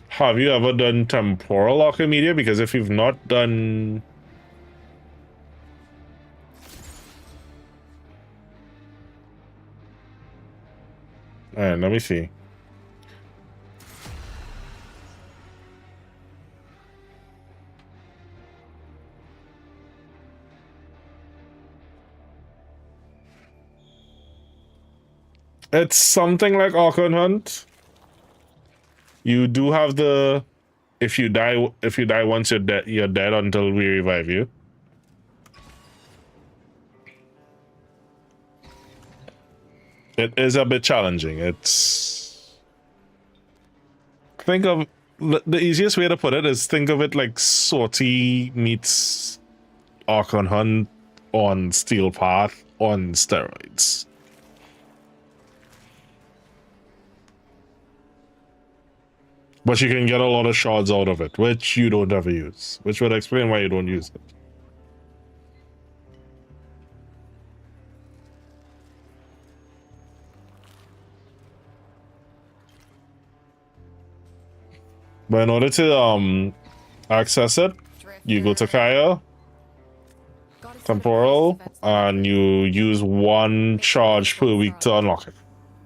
Have you ever done Temporal Archimedia? Because if you've not done... Alright, let me see. It's something like Archon Hunt. You do have the if you die once you're dead until we revive you. It is a bit challenging. It's think of the easiest way to put it is think of it like Sortie meets Archon Hunt on Steel Path on steroids. But you can get a lot of shards out of it, which you don't ever use. Which would explain why you don't use it. But in order to access it, you go to Kaya, Temporal, and you use 1 charge per week to unlock it.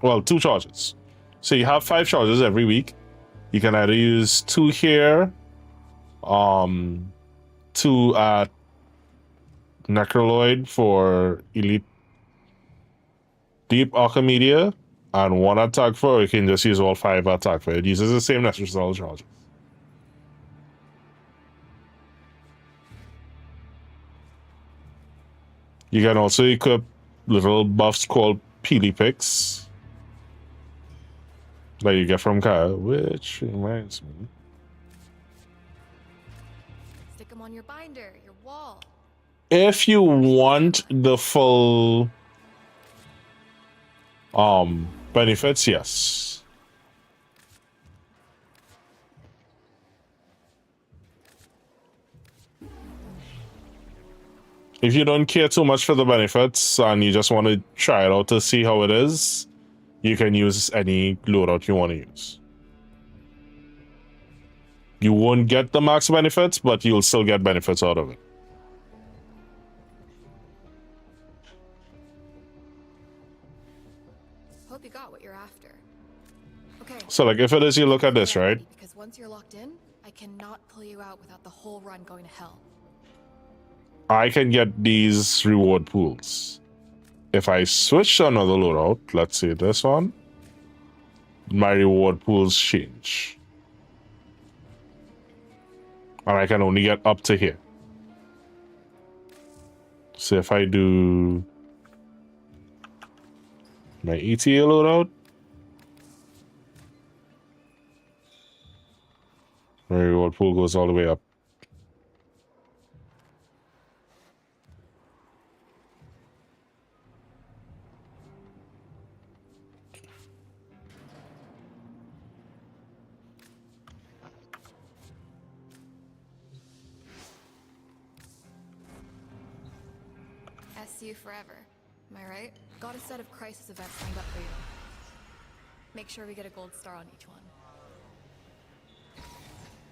Well, 2 charges. So you have 5 charges every week. You can either use 2 here, 2 at Necroloid for Elite Deep Archimedia, and 1 at Tagfa, or you can just use all 5 at Tagfa. It uses the same Netracells charges. You can also equip little buffs called Peely Picks that you get from Kyle, which reminds me. Stick them on your binder, your wall. If you want the full benefits, yes. If you don't care too much for the benefits and you just want to try it out to see how it is, you can use any loadout you want to use. You won't get the max benefits, but you'll still get benefits out of it. Hope you got what you're after. Okay. So like if it is, you look at this, right? Because once you're locked in, I cannot pull you out without the whole run going to hell. I can get these reward pools. If I switch to another loadout, let's see this one, my reward pools change. And I can only get up to here. So if I do my ETA loadout, my reward pool goes all the way up. SU forever. Am I right? Got a set of crisis events lined up for you. Make sure we get a gold star on each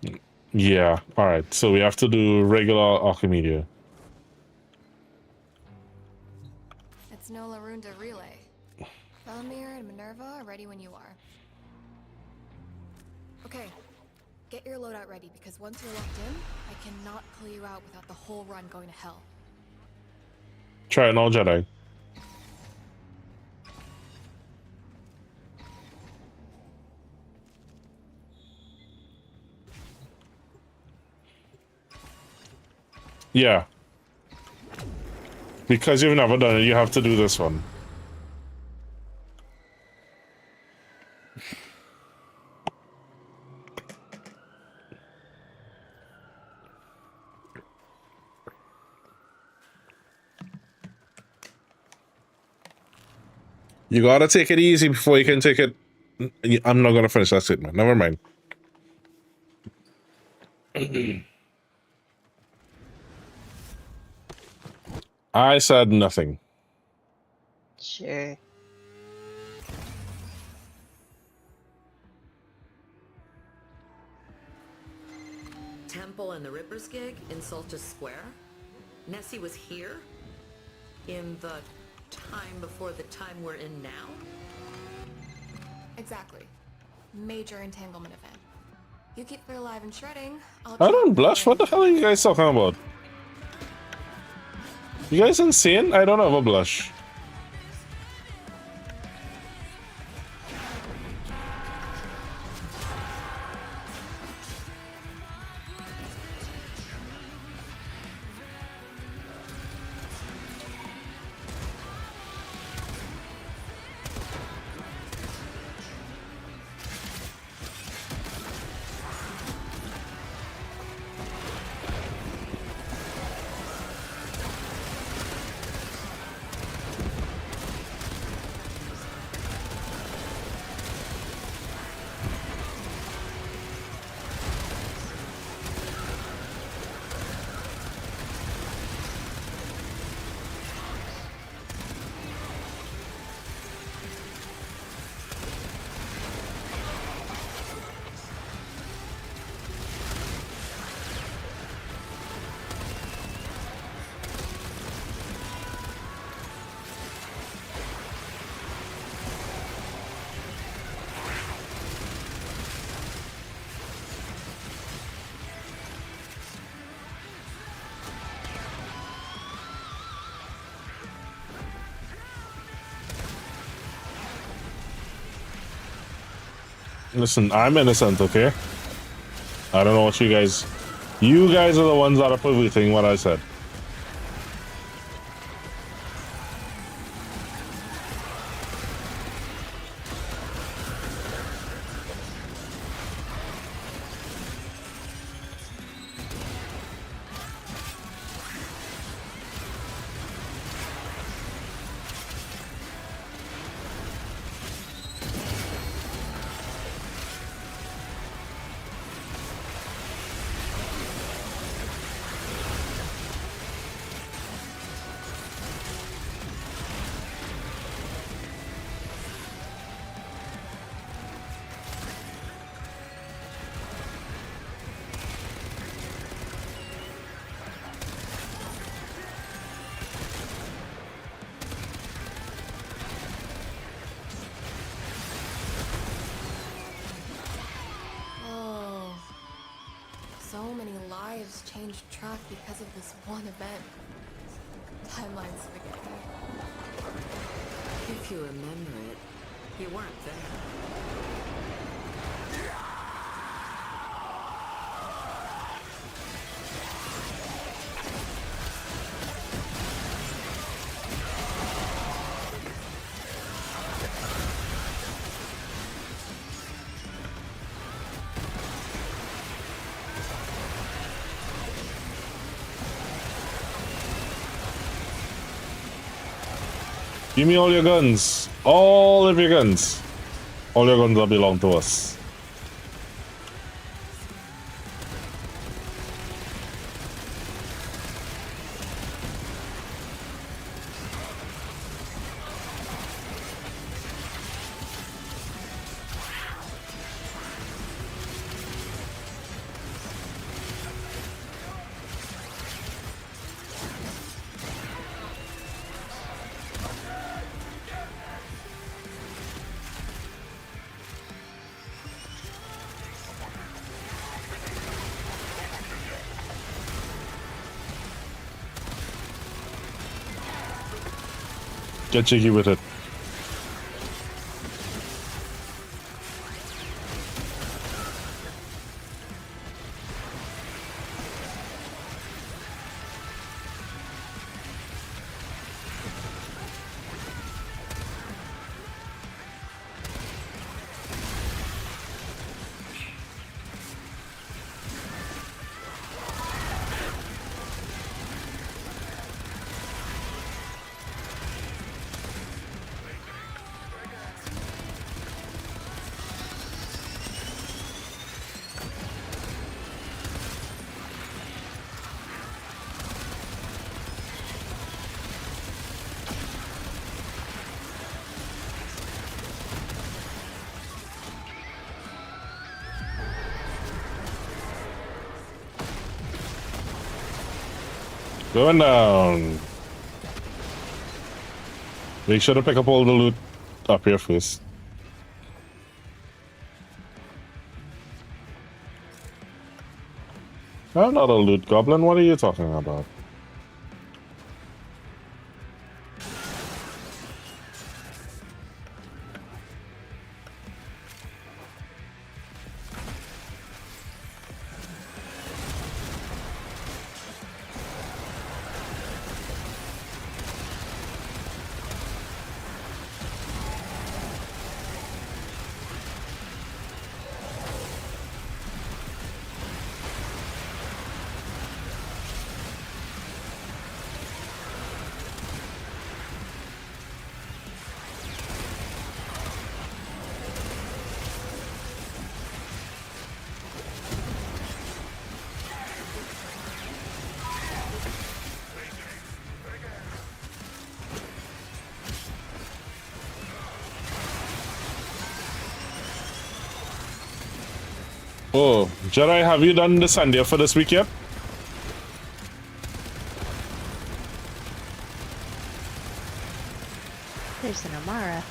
one. Yeah, alright. So we have to do regular Archimedia. It's no Larunda relay. Belmir and Minerva are ready when you are. Okay, get your loadout ready because once you're locked in, I cannot pull you out without the whole run going to hell. Try it now, Jedi. Yeah. Because you've never done it, you have to do this one. You gotta take it easy before you can take it. I'm not gonna finish that statement. Never mind. I said nothing. Sure. Temple and the Ripper's gig in Solstice Square? Nessie was here? In the time before the time we're in now? Exactly. Major entanglement event. You keep her alive and shredding. I don't blush. What the hell are you guys talking about? You guys insane? I don't ever blush. Listen, I'm innocent, okay? I don't know what you guys... You guys are the ones that are polluting what I said. So many lives changed track because of this one event. Timeline spaghetti. If you remember it, you weren't there. Give me all your guns. All of your guns. All your guns will belong to us. Get cheeky with it. Going down. Make sure to pick up all the loot up here first. I'm not a loot goblin. What are you talking about? Oh, Jedi, have you done the Descendia for this week yet? There's an Amara.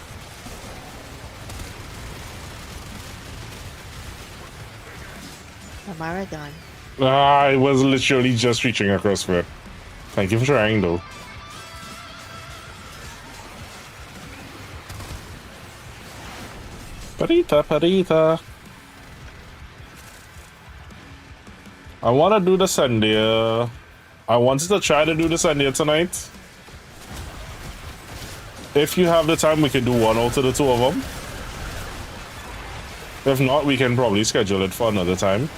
Amara done. I was literally just reaching across for it. Thank you for trying, though. Parita, parita. I want to do the Descendia. I wanted to try to do the Descendia tonight. If you have the time, we can do one out of the two of them. If not, we can probably schedule it for another time.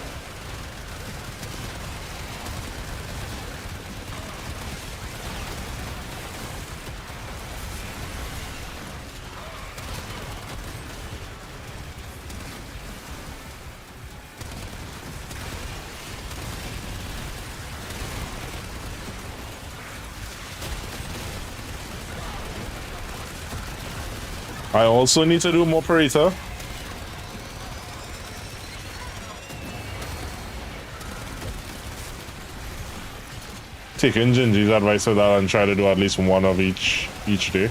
I also need to do more Parita. Taking Gingy's advice for that and try to do at least one of each day.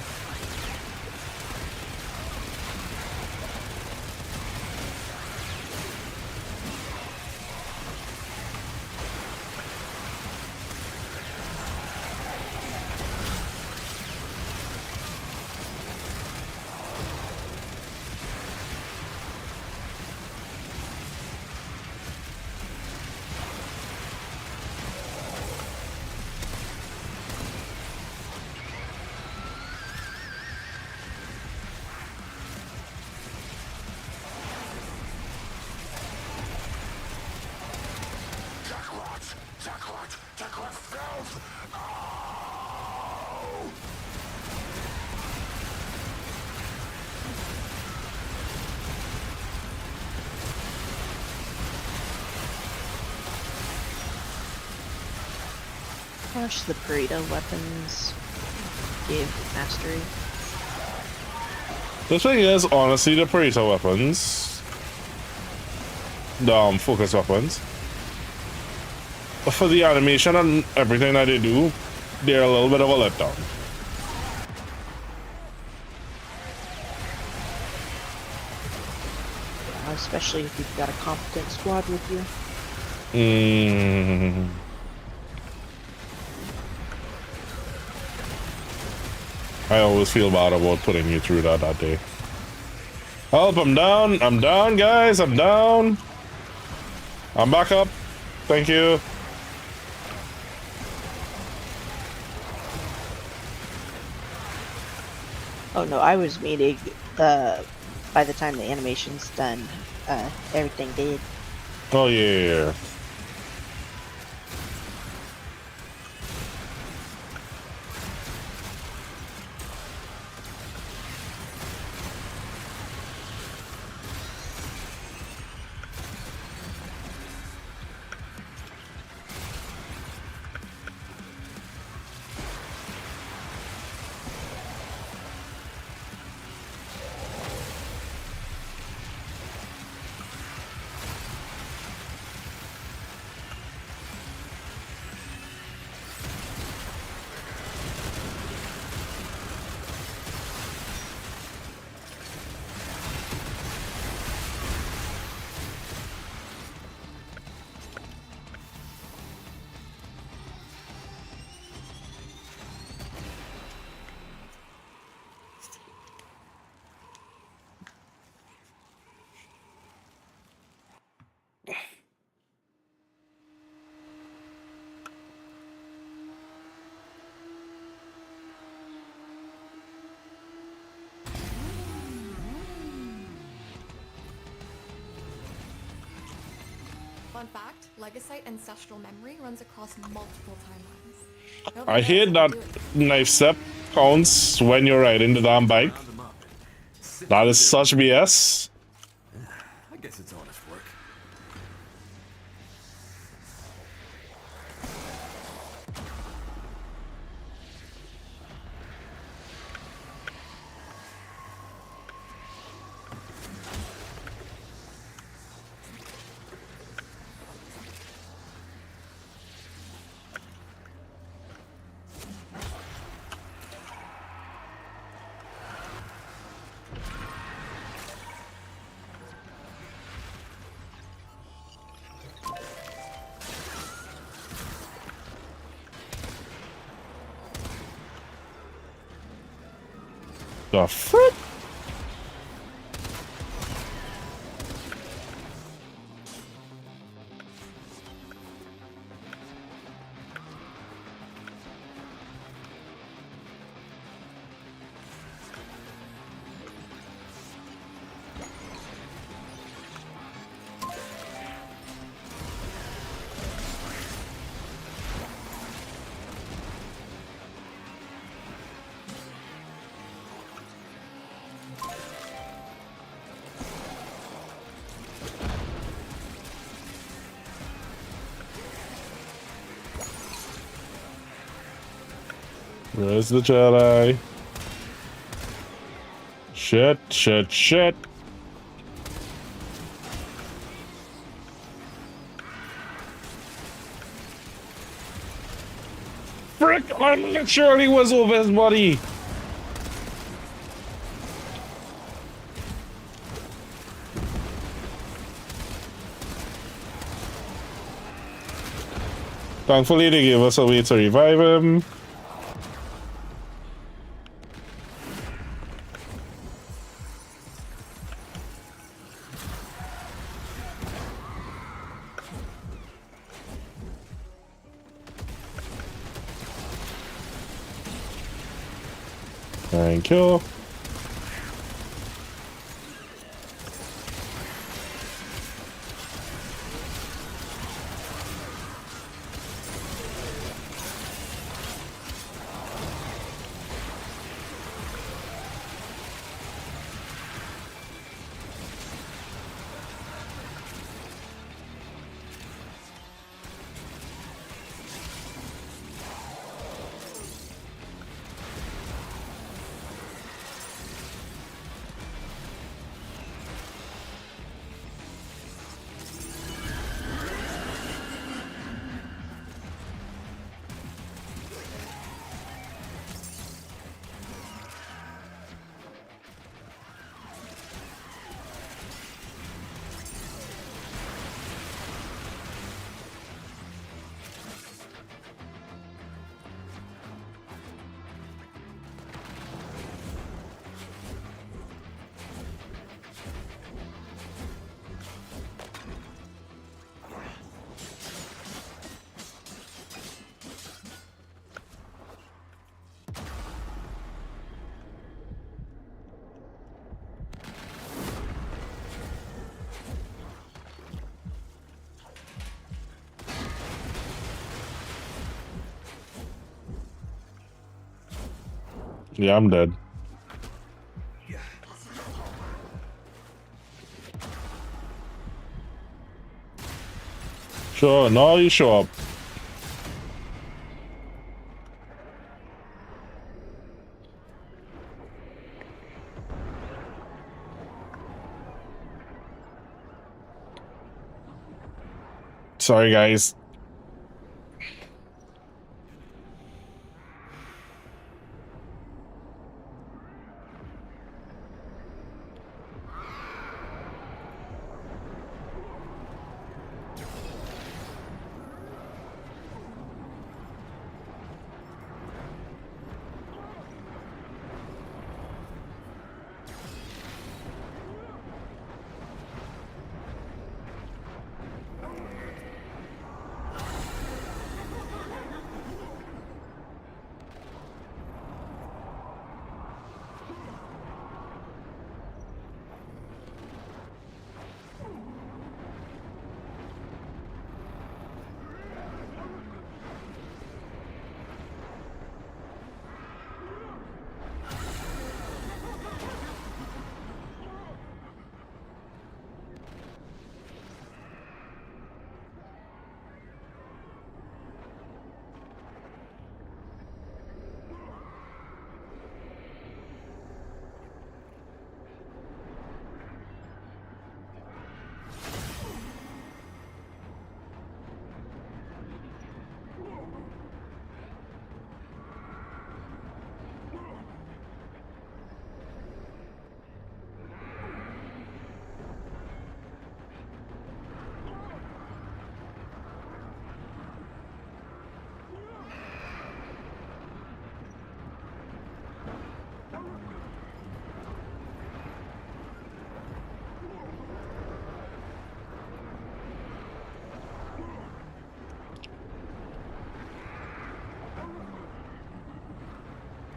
Gosh, the burrito weapons give mastery. The thing is, honestly, the Predator weapons, the focus weapons, for the animation and everything that they do, they're a little bit of a letdown. Especially if you've got a competent squad with you. I always feel bad about putting you through that day. Help, I'm down. I'm down, guys. I'm down. I'm back up. Thank you. Oh no, I was meaning by the time the animation's done, everything did. Oh yeah. Fun fact, Legacite ancestral memory runs across multiple timelines. I hate that knife step counts when you're riding the damn bike. That is such BS. I guess it's honest work. The frick? Where's the Jedi? Shit, shit, shit. Frick! I literally was over his body. Thankfully, they gave us a way to revive him. Thank you. Yeah, I'm dead. Sure, now you show up. Sorry, guys.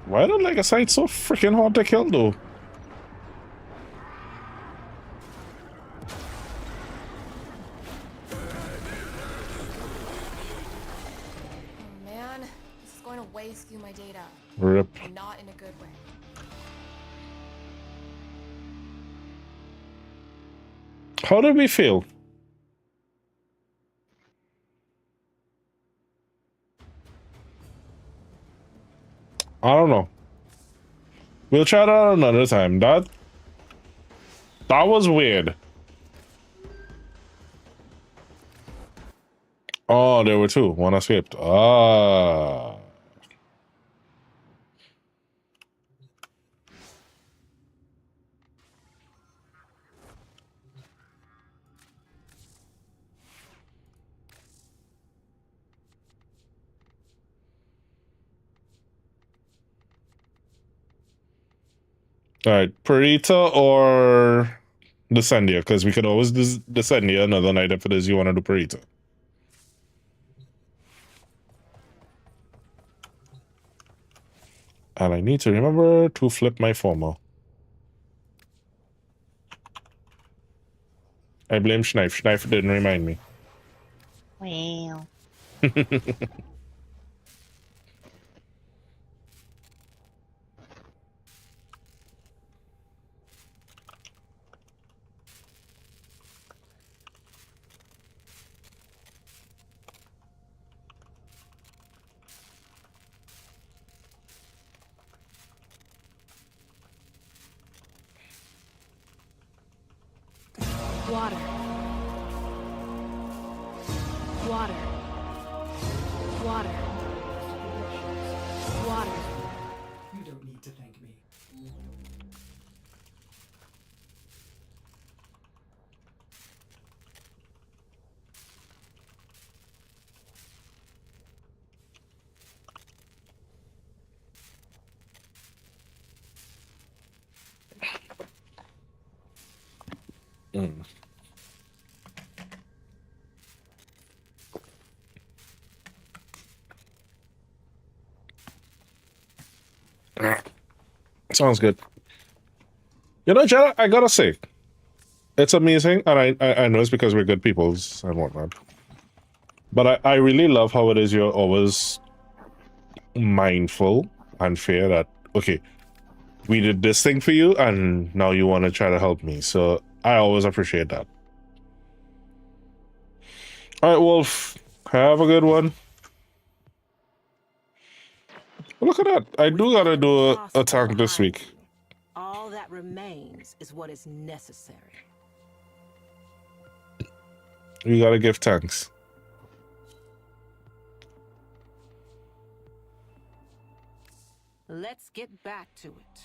Why don't like a site so freaking hard to kill though? Oh man, this is going to way skew my data. Rip. And not in a good way. How did we feel? I don't know. We'll try that another time. That was weird. Oh, there were two. One escaped. Ah. All right, Purita or Descendia, because we could always do Descendia another night if it is you want to do Purita. And I need to remember to flip my former. I blame Schneif. Schneif didn't remind me. Well. Water. Water. Water. Water. You don't need to thank me. Mm. Sounds good. You know, Jenna, I gotta say, it's amazing, and I know it's because we're good peoples and whatnot. But I really love how it is you're always mindful and fair that okay, we did this thing for you, and now you want to try to help me. So I always appreciate that. All right, Wolf. Have a good one. Look at that. I do gotta do a tank this week. All that remains is what is necessary. You gotta give thanks. Let's get back to it.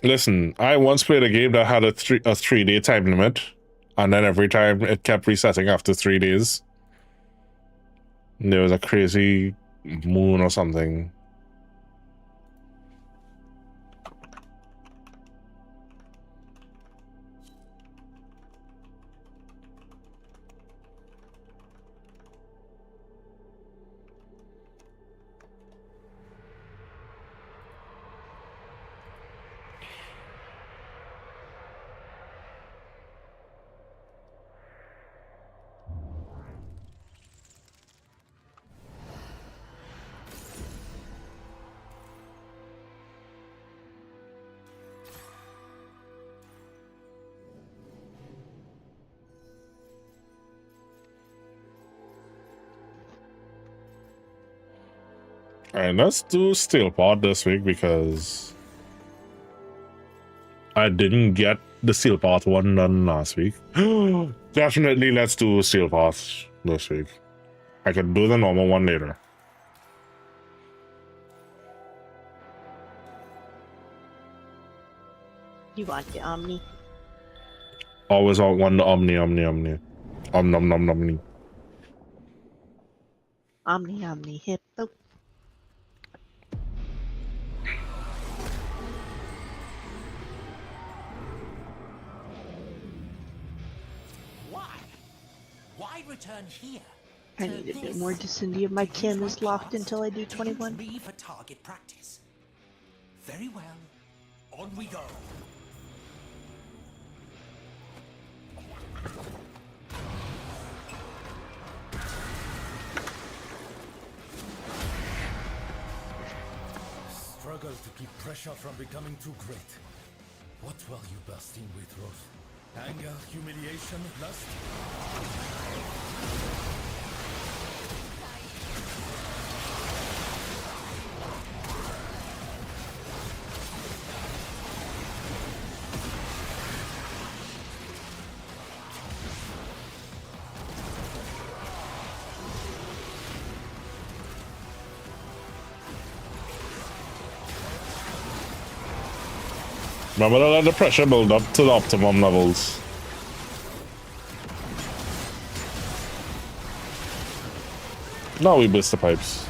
Listen, I once played a game that had a 3-day time limit, and then every time it kept resetting after 3 days. There was a crazy moon or something. Alright, let's do Steel Pot this week because I didn't get the Steel Pot one done last week. Definitely let's do Steel Pot this week. I could do the normal one later. You want the Omni? Always want the Omni. Nom nom nom nom. Omni hippo. Why return here? I need a bit more Descendia. My cam is locked until I do 21. Me for target practice. Very well. On we go. Struggle to keep pressure from becoming too great. What will you bursting with, Rose? Anger, humiliation, lust? Remember to let the pressure build up to the optimum levels. Now we burst the pipes.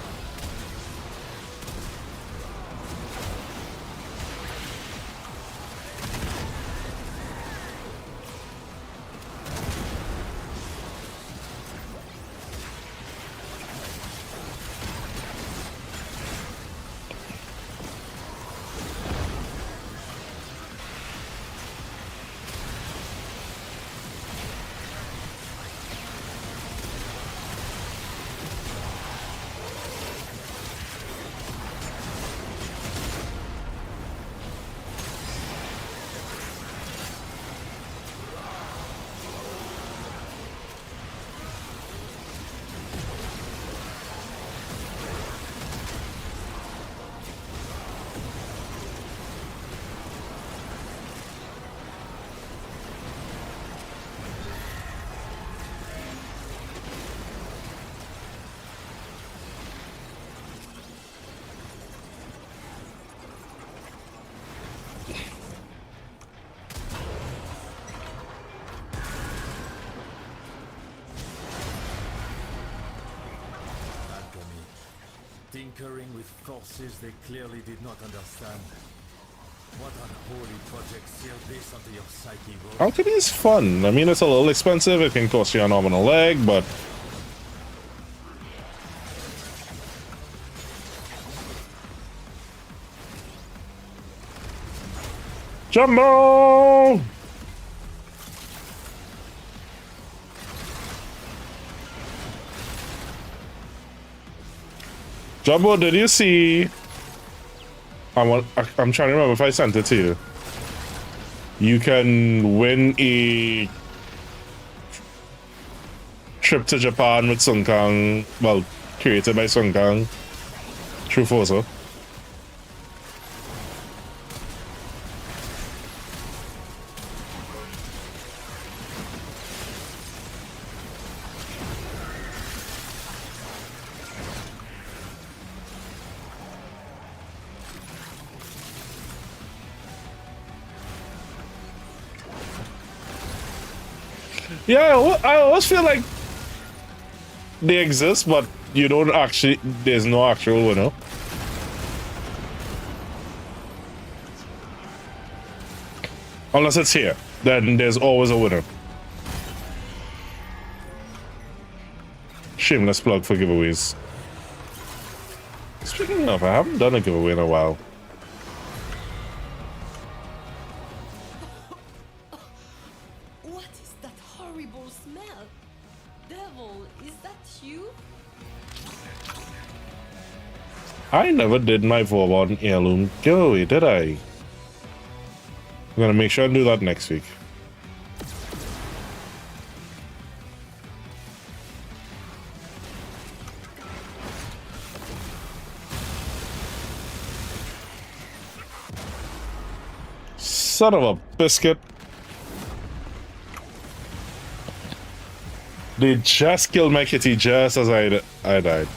Tinkering with forces they clearly did not understand. What unholy project sealed this onto your psyche, Rose? Alchemy is fun. I mean, it's a little expensive. It can cost you a nominal leg, but... Jumbo! Jumbo, did you see... I'm trying to remember if I sent it to you. You can win a trip to Japan with Sun Kang, well, created by Sun Kang, through Forza. Yeah, I always feel like they exist, but you don't actually, there's no actual winner. Unless it's here, then there's always a winner. Shameless plug for giveaways. Speaking of, I haven't done a giveaway in a while. I never did my Vauban heirloom giveaway, did I? I'm gonna make sure I do that next week. Son of a biscuit. They just killed my kitty just as I died.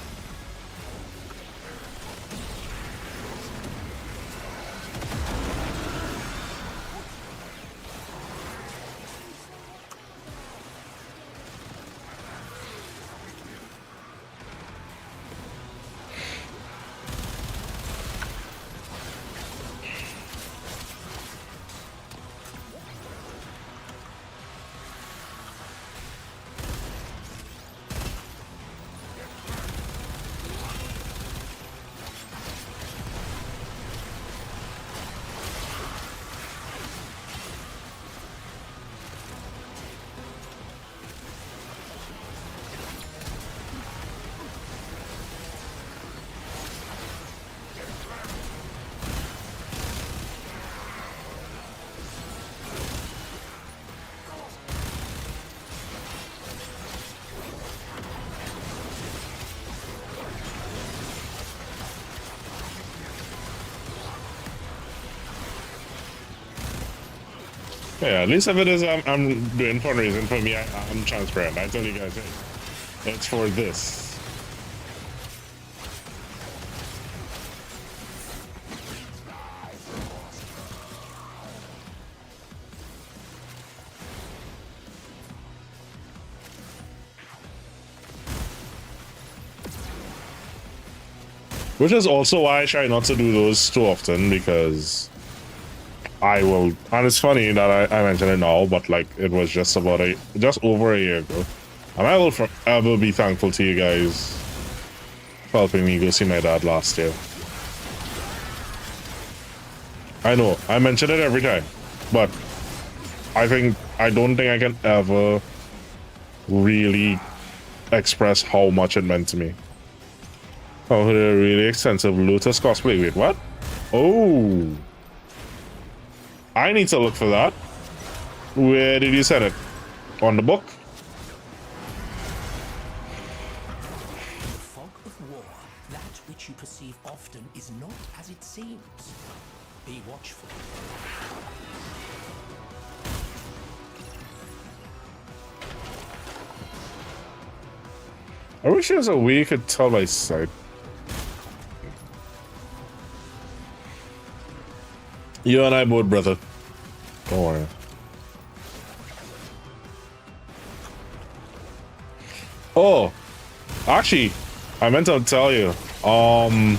Yeah, at least if it is, I'm doing fundraising for me, I'm transparent. I tell you guys, hey, it's for this. Which is also why I try not to do those too often, because I will, and it's funny that I mention it now, but like it was just over a year ago, and I will forever be thankful to you guys for helping me go see my dad last year. I know I mention it every time, but I don't think I can ever really express how much it meant to me. Oh, a really extensive Lotus cosplay. Wait, what? Oh. I need to look for that. Where did you send it? On the book? The fog of war, that which you perceive often is not as it seems. Be watchful. I wish there was a way you could tell my sight. You and I both, brother. Don't worry. Oh, actually, I meant to tell you. And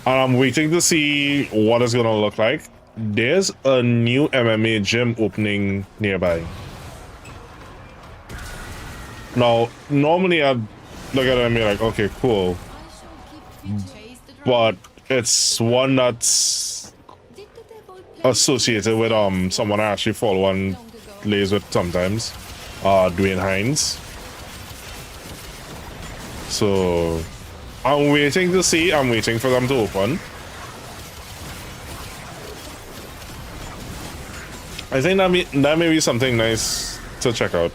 I'm waiting to see what it's gonna look like. There's a new MMA gym opening nearby. Now, normally I'd look at it and be like, okay, cool. But it's one that's associated with someone I actually follow and plays with sometimes. Dwayne Hines. So I'm waiting to see. I'm waiting for them to open. I think that may be something nice to check out.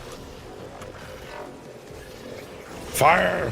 Fire!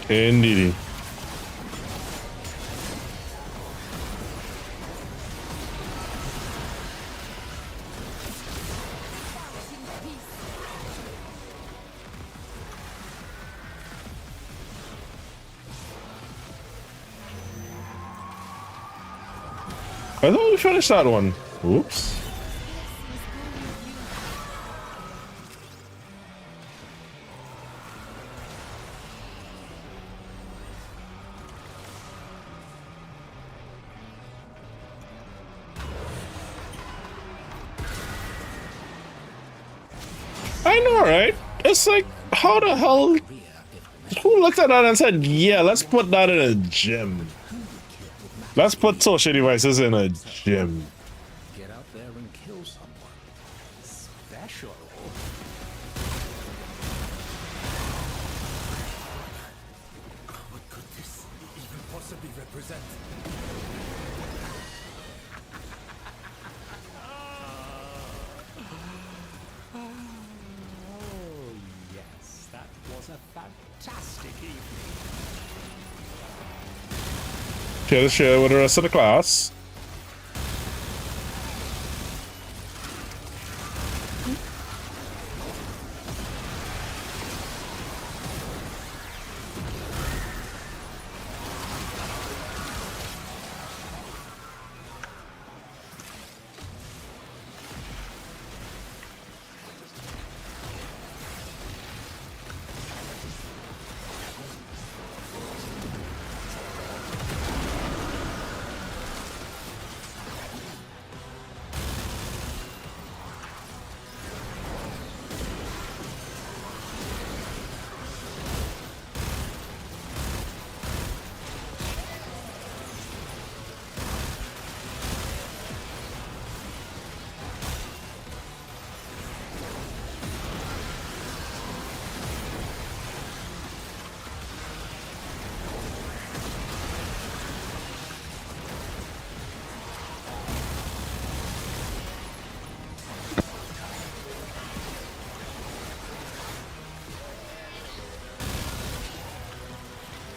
Indeed. I thought we finished that one. Oops. I know, right? It's like, how the hell? Who looked at that and said, yeah, let's put that in a gym? Let's put torture devices in a gym. Get out there and kill someone. Special. What could this even possibly represent? Oh, yes, that was a fantastic evening. Share with the rest of the class.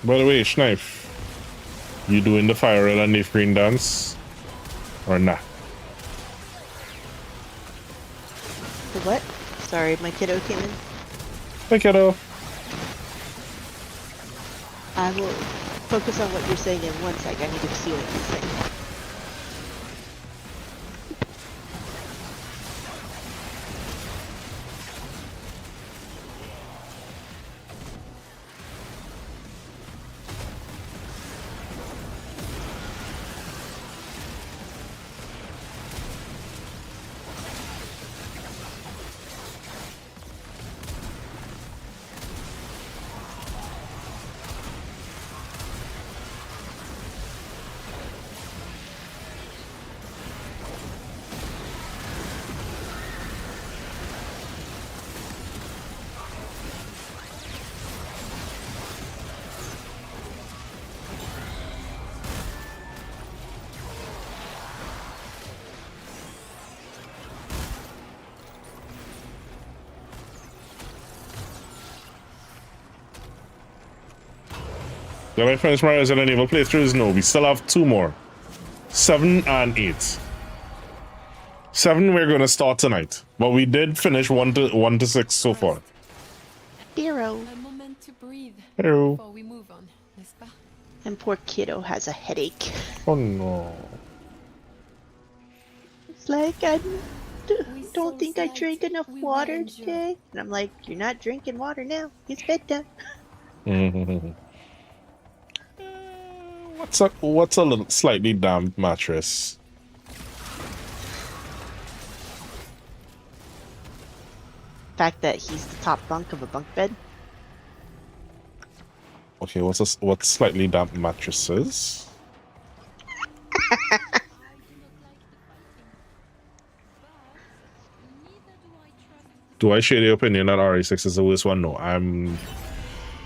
By the way, Schneif, you doing the fire and leaf green dance? Or not? The what? Sorry, my kiddo came in. Hey, kiddo. I will focus on what you're saying in 1 sec. I need to see what you're saying. Did I finish my Resident Evil playthroughs? No, we still have 2 more. 7 and 8. 7 we're gonna start tonight. But we did finish 1 to 6 so far. Hero. A moment to breathe Hello. before we move on, n'est-ce pas? And poor kiddo has a headache. Oh no. It's like, I don't think I drank enough water today. And I'm like, you're not drinking water now. It's bedtime. What's a little slightly damp mattress? Fact that he's the top bunk of a bunk bed. Okay, what's slightly damp mattresses? Do I share the opinion that RE6 is the worst one? No, I'm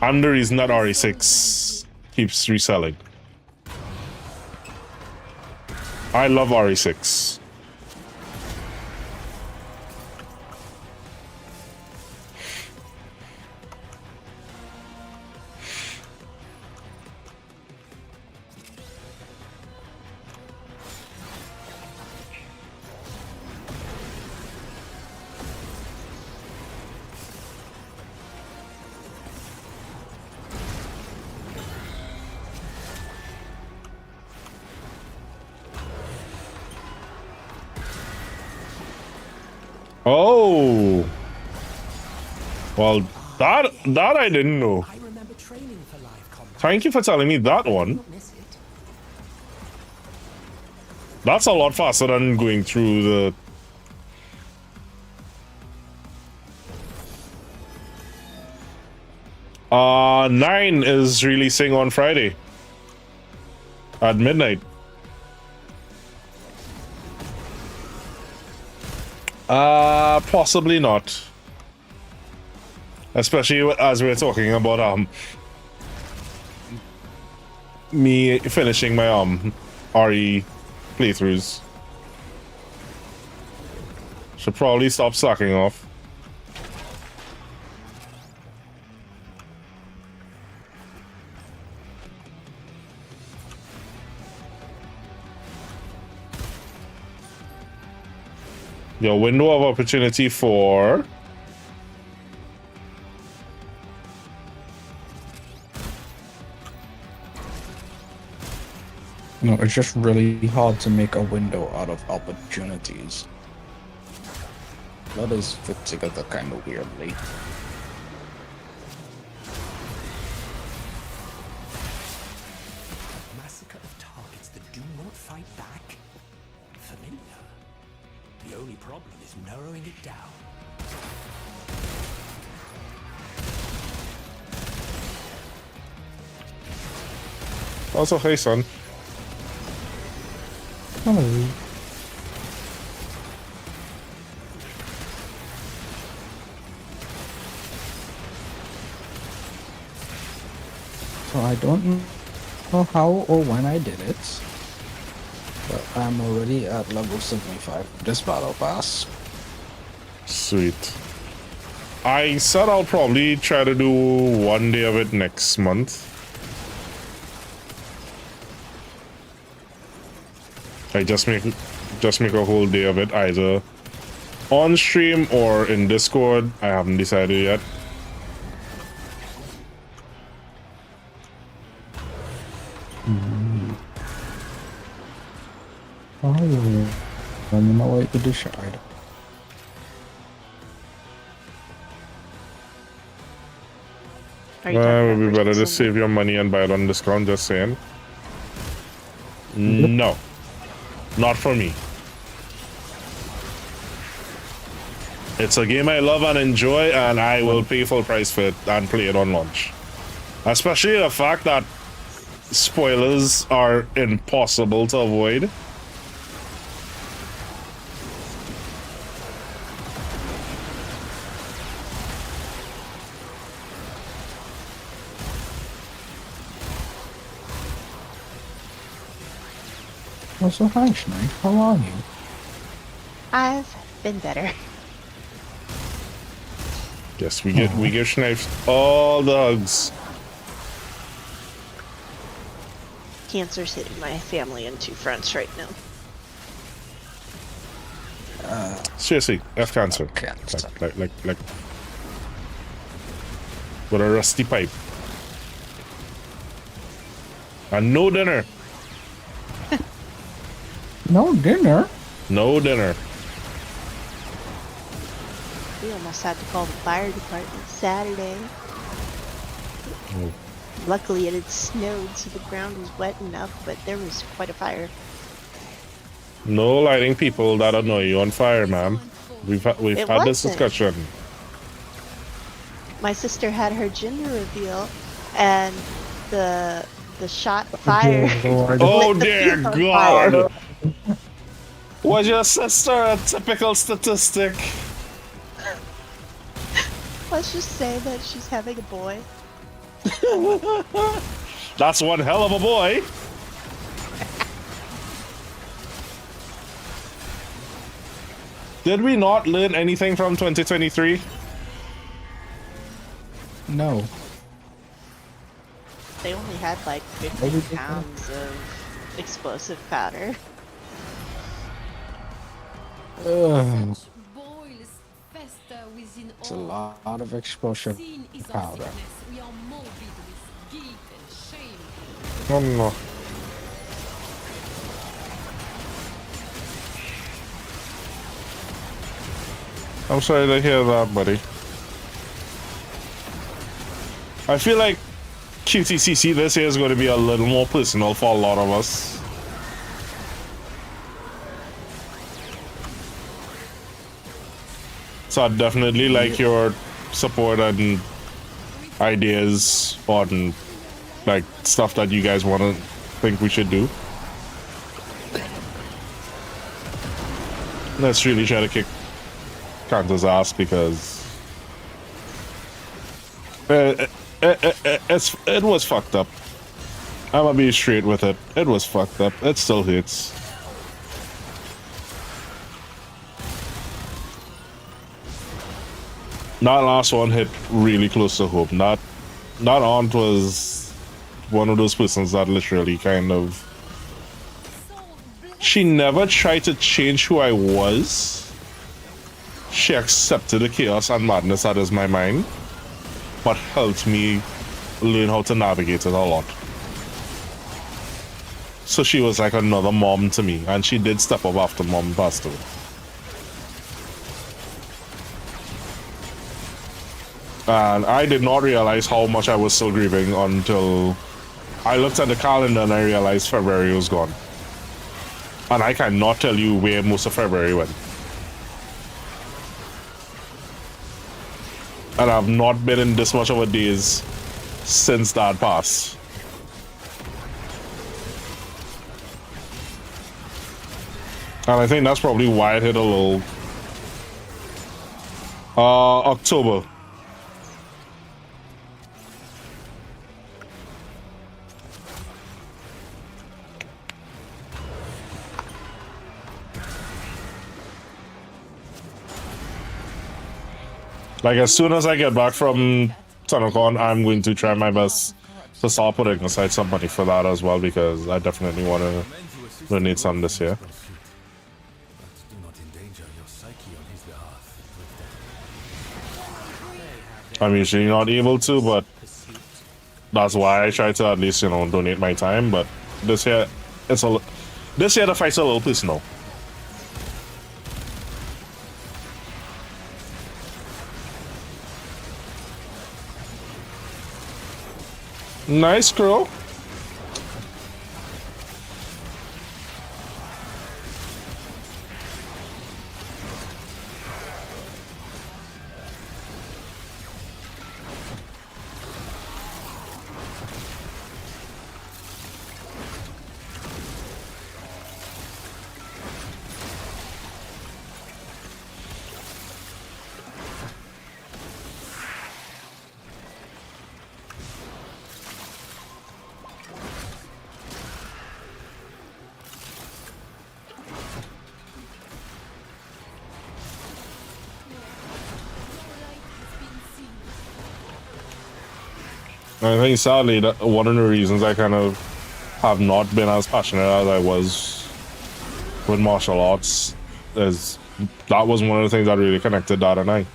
the reason that RE6 keeps reselling. I love RE6. Oh, well, that I didn't know. Thank you for telling me that one. That's a lot faster than going through the... Nine is releasing on Friday at midnight. Possibly not. Especially as we're talking about me finishing my RE playthroughs. Should probably stop slacking off. Your window of opportunity for... No, it's just really hard to make a window out of opportunities. That is fit together kind of weirdly. Massacre of targets that do not fight back. Familiar. The only problem is narrowing it down. Also, hey son. Hello. So I don't know how or when I did it, but I'm already at level 75 this battle pass. Sweet. I said I'll probably try to do 1 day of it next month. I just make a whole day of it, either on stream or in Discord. I haven't decided yet. Oh, I'm on my way to the shard. It would be better to save your money and buy it on discount, just saying. No. Not for me. It's a game I love and enjoy, and I will pay full price for it and play it on launch. Especially the fact that spoilers are impossible to avoid. Also, hi Schneid, how are you? I've been better. Yes, we give Schneid all the hugs. Cancer's hitting my family on two fronts right now. Seriously, F cancer. Like with a rusty pipe. And no dinner. No dinner? No dinner. We almost had to call the fire department Saturday. Oh. Luckily it had snowed, so the ground was wet enough, but there was quite a fire. No lighting people that annoy you on fire, ma'am. We've had this discussion. My sister had her gender reveal, and the shot fire. Oh dear God! Was your sister a typical statistic? Let's just say that she's having a boy. That's one hell of a boy. Did we not learn anything from 2023? No. They only had like 50 pounds of explosive powder. It's a lot of explosive powder. Oh no. I'm sorry to hear that, buddy. I feel like QTCC this year is going to be a little more personal for a lot of us. So I'd definitely like your support and ideas on like stuff that you guys want to think we should do. Let's really try to kick Kanta's ass because it was fucked up. I'm gonna be straight with it. It was fucked up. It still hits. That last one hit really close to home. That aunt was one of those persons that literally kind of... She never tried to change who I was. She accepted the chaos and madness that is my mind, but helped me learn how to navigate it a lot. So she was like another mom to me, and she did step up after mom passed away. And I did not realize how much I was still grieving until I looked at the calendar and I realized February was gone. And I cannot tell you where most of February went. And I've not been in this much of a daze since that passed. And I think that's probably why it hit a little. October. Like, as soon as I get back from TunnelCon, I'm going to try my best to start putting aside some money for that as well, because I definitely want to donate some this year. I'm usually not able to, but that's why I try to at least, you know, donate my time. But this year, this year the fight's a little personal. Nice girl. I think sadly that one of the reasons I kind of have not been as passionate as I was with martial arts. That was one of the things that really connected Dad and I.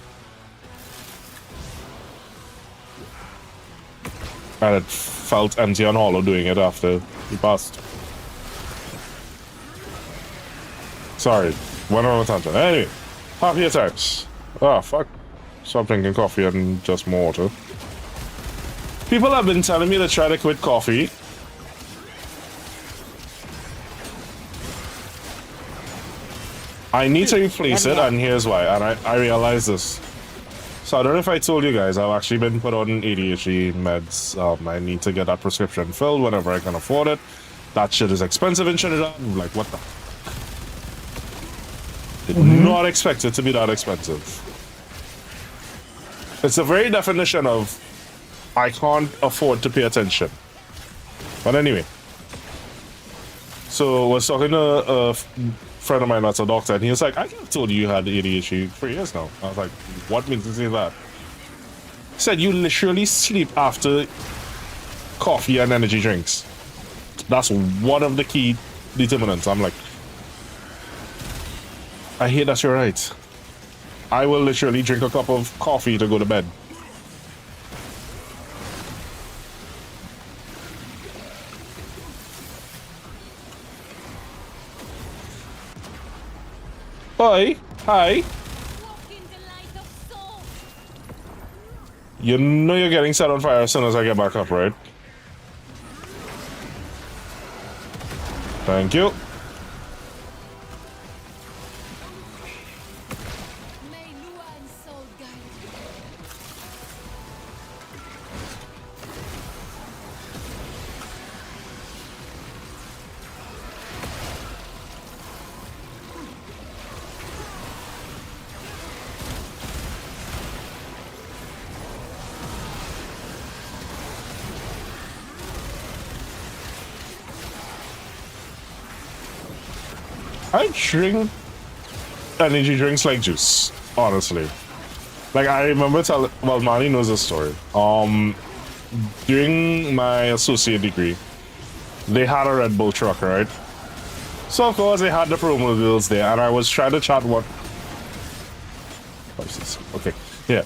And it felt empty and hollow doing it after he passed. Sorry, went on a tangent. Anyway, happy attacks. Ah, fuck. Stop drinking coffee and just more water. People have been telling me to try to quit coffee. I need to replace it, and here's why. And I realized this. So I don't know if I told you guys, I've actually been put on ADHD meds. I need to get that prescription filled whenever I can afford it. That shit is expensive in Trinidad. I'm like, what the? Did not expect it to be that expensive. It's the very definition of I can't afford to pay attention. But anyway. So I was talking to a friend of mine that's a doctor, and he was like, I could have told you had ADHD for years now. I was like, what makes you say that? He said, you literally sleep after coffee and energy drinks. That's one of the key determinants. I'm like, I hate that you're right. I will literally drink a cup of coffee to go to bed. Hi. Hi. You know you're getting set on fire as soon as I get back up, right? Thank you. I drink energy drinks like juice, honestly. Like, I remember well, Manny knows this story. During my associate degree, they had a Red Bull truck, right? So, of course, they had the promo deals there, and I was trying to chat one... Okay, yeah.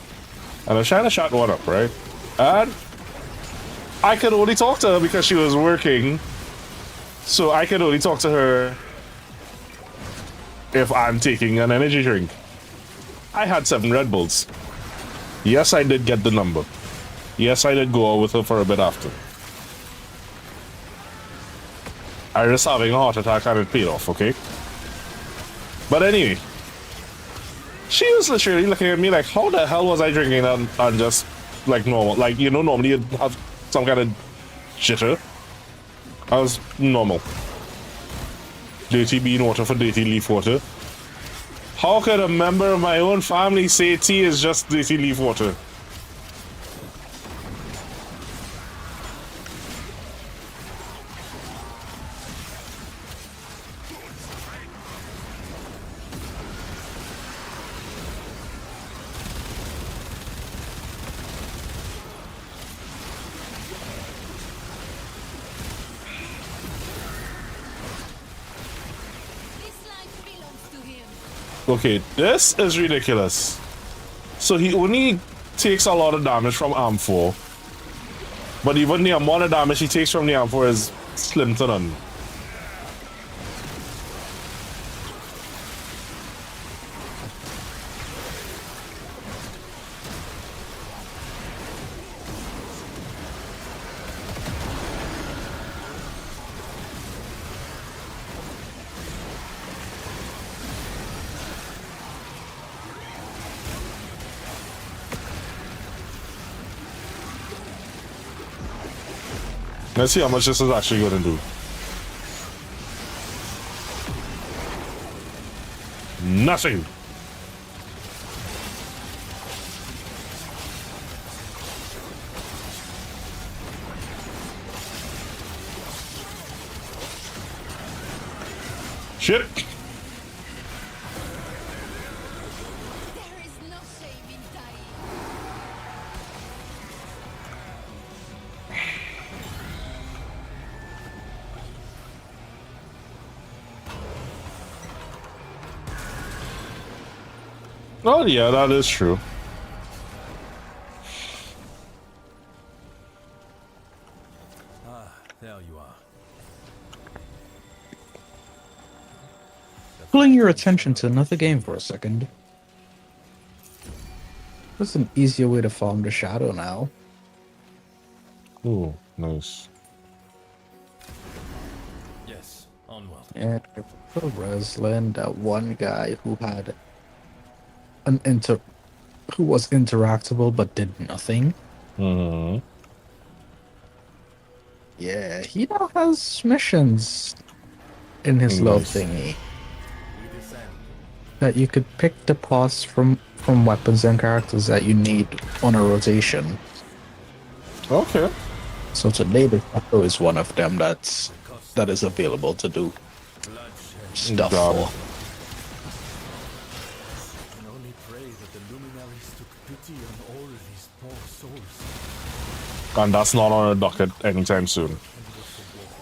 And I was trying to chat one up, right? And I could only talk to her because she was working. So I could only talk to her if I'm taking an energy drink. I had 7 Red Bulls. Yes, I did get the number. Yes, I did go out with her for a bit after. I was having a heart attack and it paid off, okay? But anyway, she was literally looking at me like, how the hell was I drinking and just like normal? Like, you know, normally you'd have some kind of jitter. I was normal. Dirty bean water for dirty leaf water. How could a member of my own family say tea is just dirty leaf water? Okay, this is ridiculous. So he only takes a lot of damage from Arm 4. But even the amount of damage he takes from the Arm 4 is slim to none. Let's see how much this is actually going to do. Nothing. Shit. Oh yeah, that is true. Ah, there you are. Pulling your attention to another game for a second. There's an easier way to farm the shadow now. Ooh, nice. Yes, onward. And for Resland, that one guy who had who was interactable but did nothing. Mm-hmm. Yeah, he now has missions in his little Nice. thingy. That you could pick the parts from weapons and characters that you need on a rotation. Okay. So today the shadow is one of them that is available to do stuff Got for. it. I can only pray that the luminaries took pity on all these poor souls. And that's not on a docket anytime soon.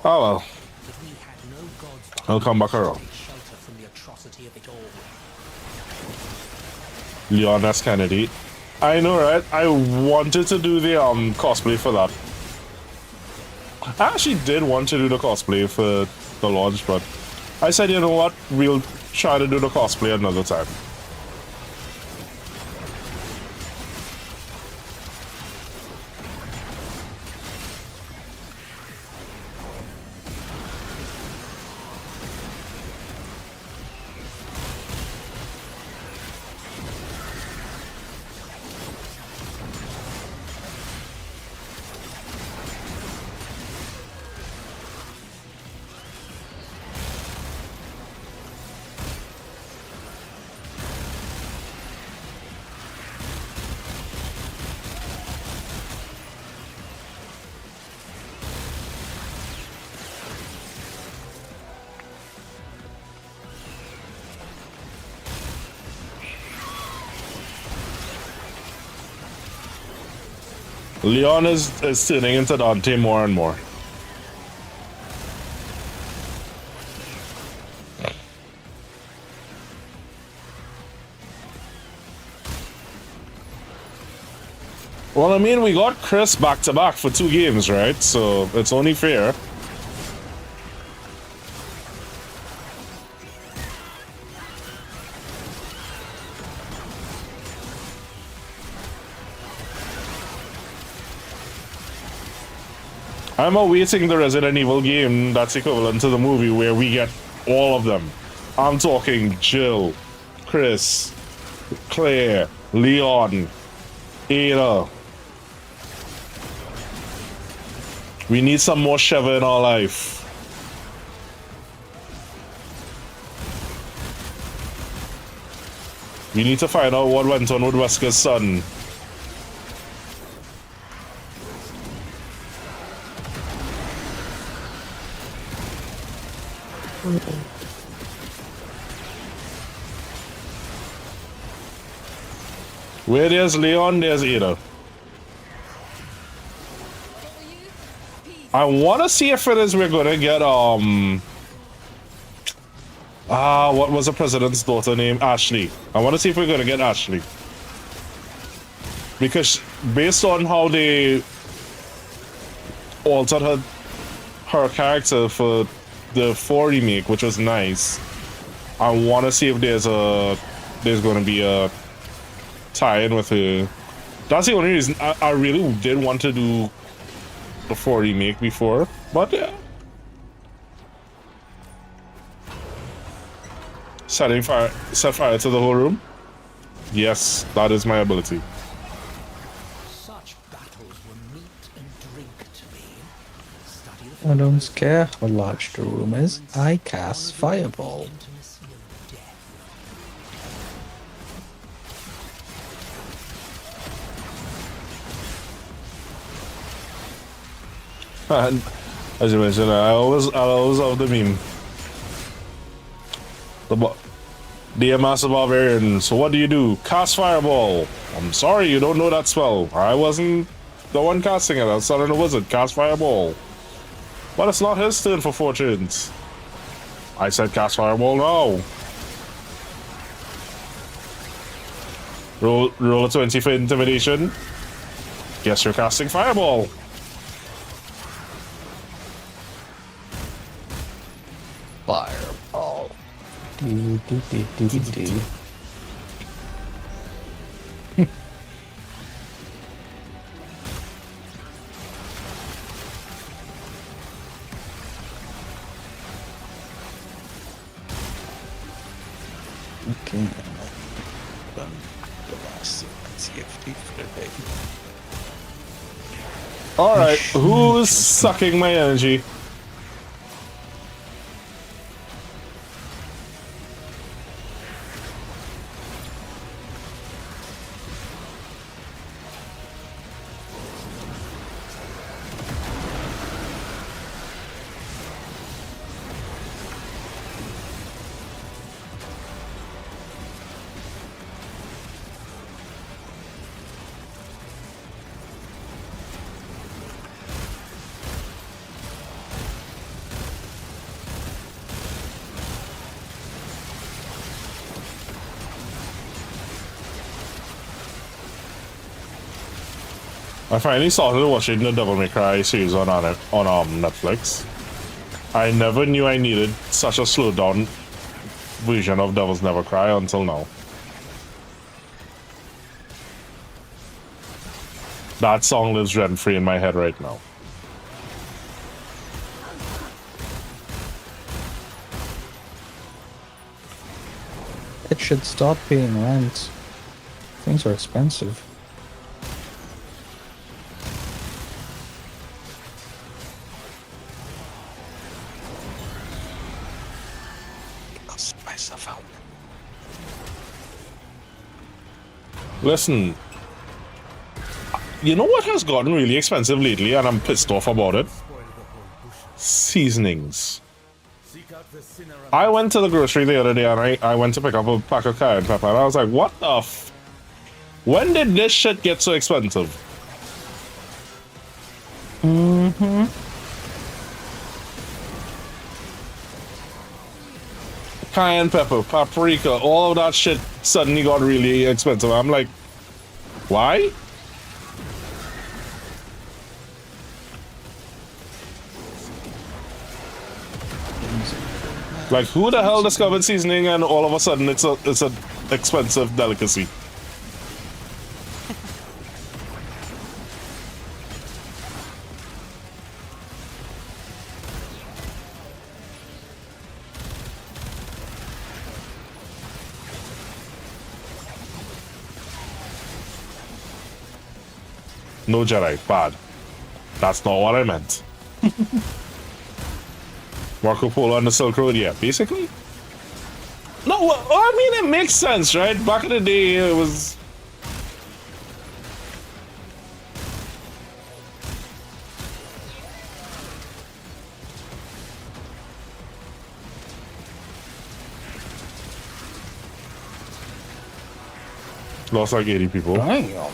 Oh well. I'll come back around. Leon S. Kennedy. I know, right? I wanted to do the cosplay for that. I actually did want to do the cosplay for the launch, but I said, you know what? We'll try to do the cosplay another time. Leon is turning into Dante more and more. Well, I mean, we got Chris back to back for 2 games, right? So it's only fair. I'm awaiting the Resident Evil game that's equivalent to the movie where we get all of them. I'm talking Jill, Chris, Claire, Leon, Ada. We need some more Sheva in our life. We need to find out what went on with Wesker's son. Where there's Leon, there's Ada. I want to see if it is we're gonna get what was the president's daughter name? Ashley. I want to see if we're gonna get Ashley, because based on how they altered her character for the 4 remake, which was nice, I want to see if there's gonna be a tie-in with her. That's the only reason I really did want to do the 4 remake before, but yeah. Set fire to the whole room? Yes, that is my ability. Such battles were meat and drink to me. Study I don't care how large the room is, I cast Fireball. And as you mentioned, I always love the meme. Dear Master Barbarian, so what do you do? Cast Fireball. I'm sorry, you don't know that spell. I wasn't the one casting it. I was telling the wizard, cast Fireball. But it's not his turn for 4 turns. I said cast Fireball now. Roll a 20 for intimidation. Guess you're casting fireball. Fireball. Do, do, do, do, do, do. Okay. Done the last CFD for the day. Alright, who's sucking my energy? I finally started watching the Devil May Cry series on Netflix. I never knew I needed such a slowed down version of Devil's Never Cry until now. That song lives rent-free in my head right now. It should stop paying rent. Things are expensive. Myself out. Listen, you know what has gotten really expensive lately and I'm pissed off about it? Seasonings. I went to the grocery the other day and I went to pick up a pack of cayenne pepper and I was like, what the f... When did this shit get so expensive? Mm-hmm. Cayenne pepper, paprika, all of that shit suddenly got really expensive. I'm like, why? Like, who the hell discovered seasoning and all of a sudden it's a expensive delicacy? No Jedi, bad. That's not what I meant. Marco Polo on the Silk Road, yeah, basically. No, well, I mean, it makes sense, right? Back in the day, it was... Lost like 80 people. Damn.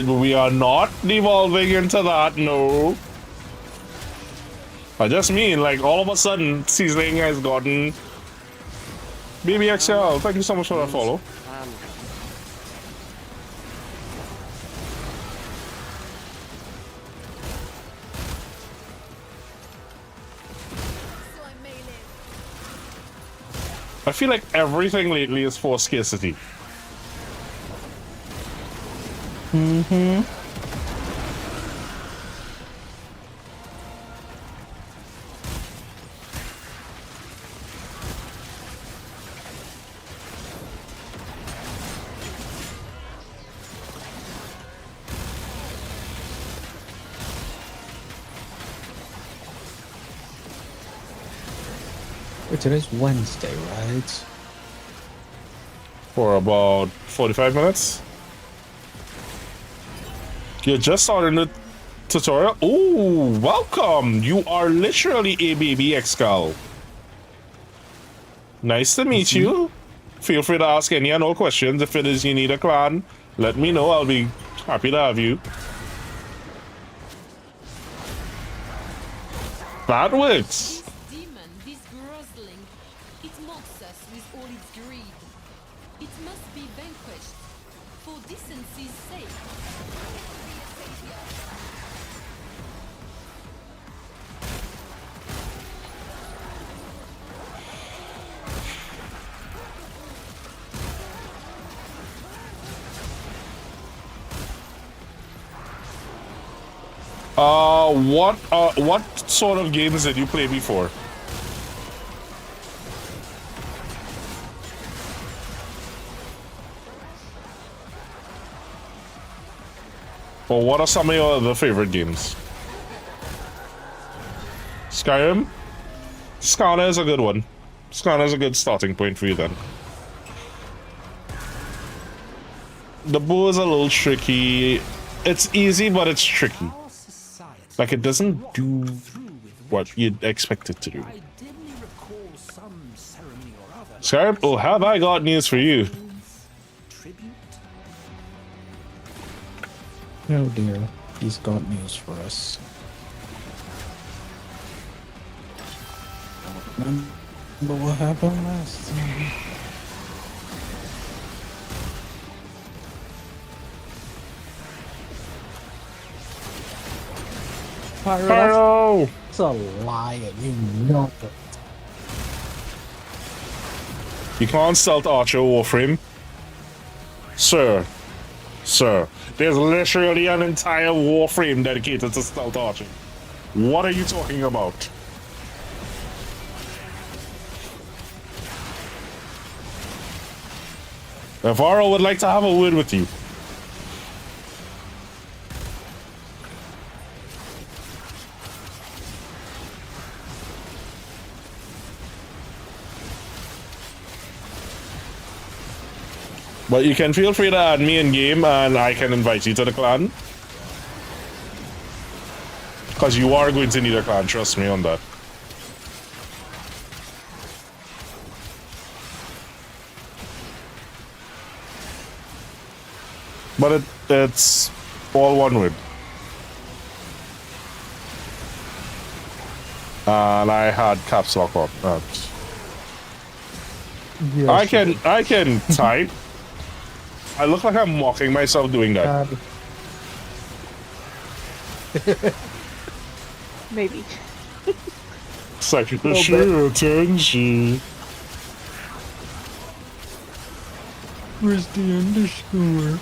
We are not devolving into that, no. I just mean, like, all of a sudden, seasoning has gotten... BBXL, thank you so much for that follow. I feel like everything lately is for scarcity. Mm-hmm. Wait, today's Wednesday, right? For about 45 minutes. You're just starting the tutorial? Ooh, welcome! You are literally a baby Excal. Nice to meet you. Feel free to ask any and all questions if it is you need a clan. let me know. I'll be happy to have you. That works. This demon, this grossling, it mocks us with all its greed. It must be vanquished, for decency's sake. What sort of games did you play before? Or what are some of your other favorite games? Skyrim? Skyrim is a good one. Skyrim is a good starting point for you then. The bow is a little tricky. It's easy, but it's tricky. Like, it doesn't do what you'd expect it to do. Skyrim, oh, have I got news for you? Oh dear, he's got news for us. Remember what happened last time? Pyro! It's a liar, you know it. You can't stealth Archer Warframe. Sir. Sir. There's literally an entire Warframe dedicated to stealth Archer. What are you talking about? Navarro would like to have a word with you. But you can feel free to add me in game and I can invite you to the clan. Because you are going to need a clan, trust me on that. But it's all one word. And I had caps lock on. Yes, I can type. I look like I'm mocking myself doing that. Maybe. Second sure attention. Where's the underscore?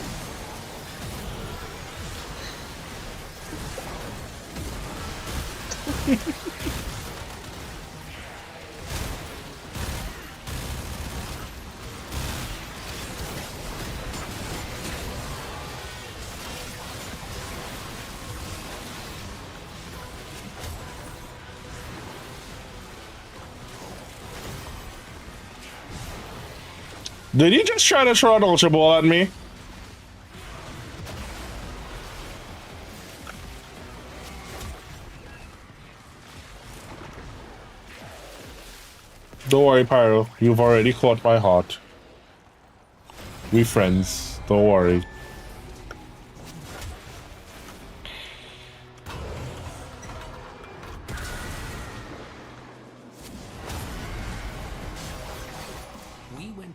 Did you just try to throw an ultra ball at me? Don't worry, Pyro. You've already caught my heart. We friends. Don't worry.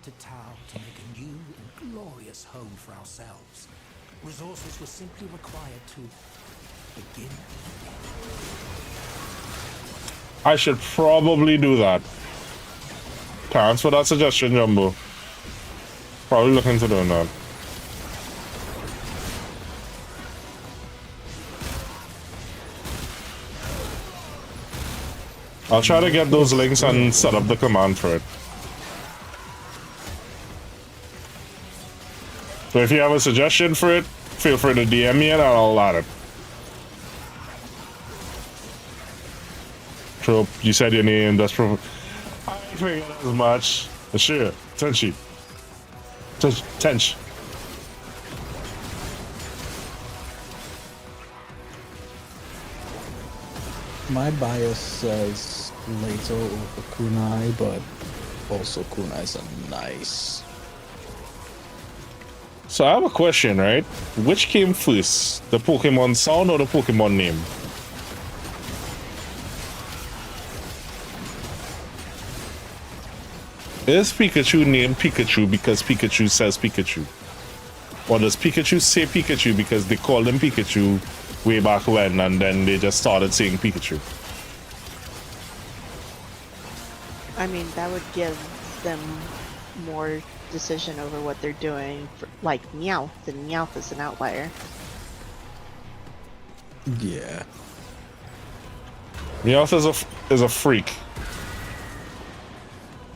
To Tau to make a new and glorious home for ourselves. Resources were simply required to begin again. I should probably do that. Thanks for that suggestion, Jumbo. Probably look into doing that. I'll try to get those links and set up the command for it. So if you have a suggestion for it, feel free to DM me and I'll add it. Trope, you said your name, that's probably... I figured as much. Sure, Tenchi. Tench. My bias says Leto over Kunai, but also Kunai's a nice. So I have a question, right? Which came first, the Pokemon sound or the Pokemon name? Is Pikachu named Pikachu because Pikachu says Pikachu? Or does Pikachu say Pikachu because they called him Pikachu way back when and then they just started saying Pikachu? I mean, that would give them more decision over what they're doing, for, like Meowth, and Meowth is an outlier. Yeah. Meowth is a freak.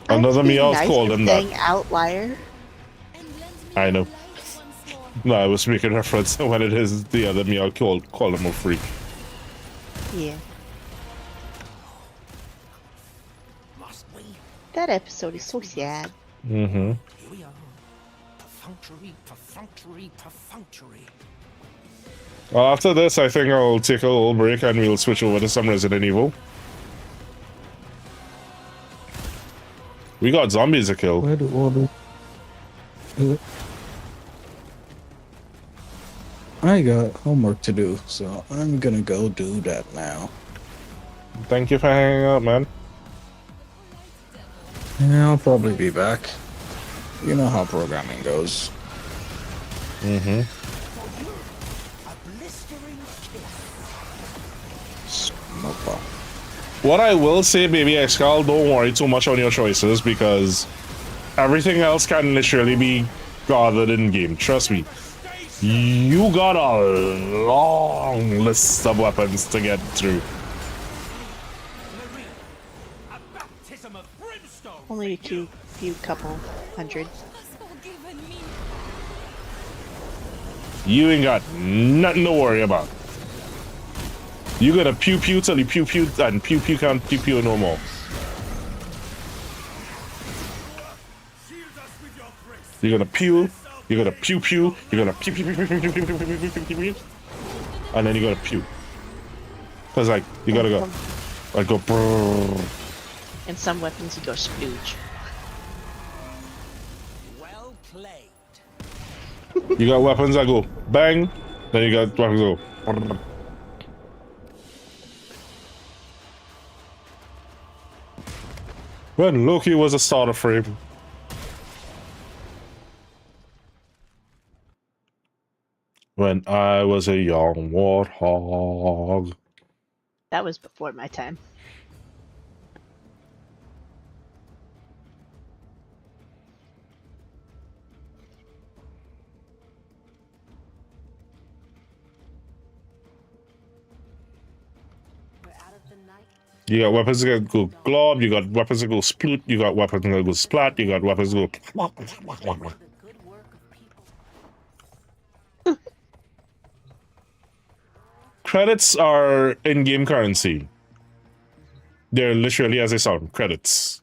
Another Meowth nice called him that. Outlier. I know. No, I was making reference to when it is the other Meowth called him a freak. Yeah. That episode is so sad. Mm-hmm. Here we are. Perfunctory. Well, after this, I think I'll take a little break and we'll switch over to some Resident Evil. We got zombies to kill. Where do all the... I got homework to do, so I'm gonna go do that now. Thank you for hanging out, man. Yeah, I'll probably be back. You know how programming goes. Mm-hmm. Smoker. What I will say, baby Excal, don't worry too much on your choices because everything else can literally be gathered in game. Trust me. You got a long list of weapons to get through. Only a few couple hundred. You ain't got nothing to worry about. You gotta pew pew till you pew pew and pew pew can't pew pew no more. You're gonna pew, you're gonna pew pew, you're gonna pew pew pew pew pew pew pew pew pew pew pew pew, and then you gotta pew. Cause like you gotta go, like go. Brrr. And some weapons you go splooge. Well played. You got weapons that go bang, then you got weapons that go. Brrr. When Loki was a starter frame. When I was a young warthog. That was before my time. You got weapons that go glob, you got weapons that go sploot, you got weapons that go splat, you got weapons that go... Credits are in-game currency. They're literally as they sound, credits.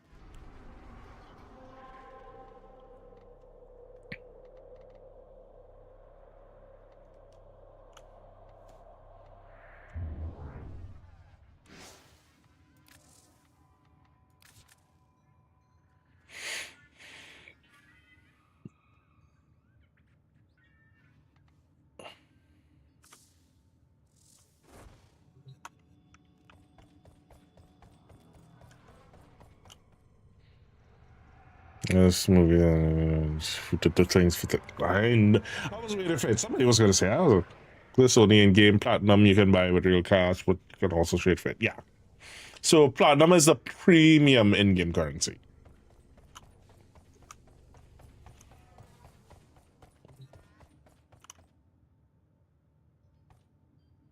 This movie, the things for the. I was waiting for it. Somebody was gonna say, "Oh, this only in game platinum you can buy with real cash, but you can also trade for it." Yeah. So platinum is the premium in-game currency.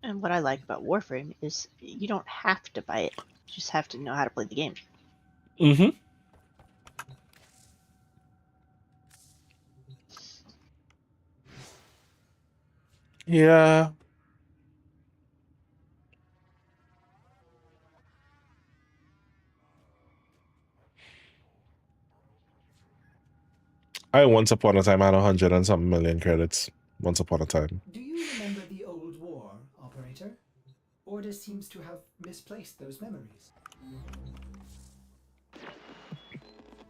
And what I like about Warframe is you don't have to buy it. You just have to know how to play the game. Mm-hmm. Yeah. Once upon a time had 100 and some million credits. Once upon a time. Do you remember the old war, Operator? Order seems to have misplaced those memories.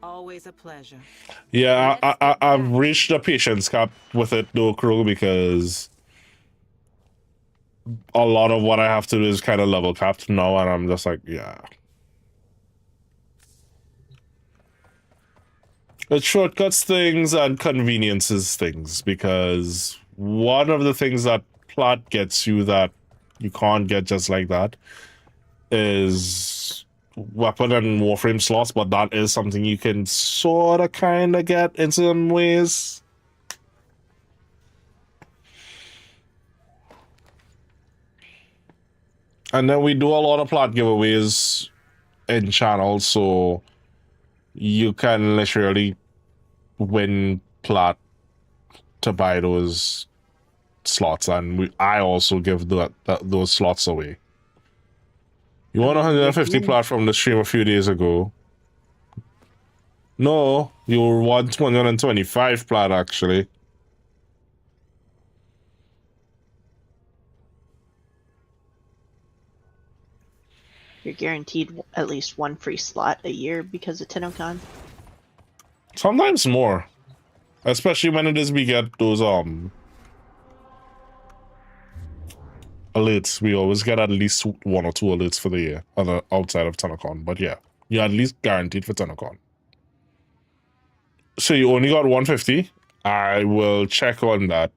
Always a pleasure. Yeah, I've reached the patience cap with it though, crew, because a lot of what I have to do is kind of level capped now, and I'm just like, yeah. It shortcuts things and conveniences things, because one of the things that plot gets you that you can't get just like that is weapon and warframe slots, but that is something you can sort of kind of get in some ways. And then we do a lot of plot giveaways in channels, so you can literally win plot to buy those slots, and I also give those slots away. You won 150 plot from the stream a few days ago. No, you won 225 plot actually. You're guaranteed at least one free slot a year because of TennoCon. Sometimes more. Especially when it is we get those alerts. We always get at least 1 or 2 alerts for the year outside of TennoCon. But yeah, you're at least guaranteed for TennoCon. So you only got 150. I will check on that.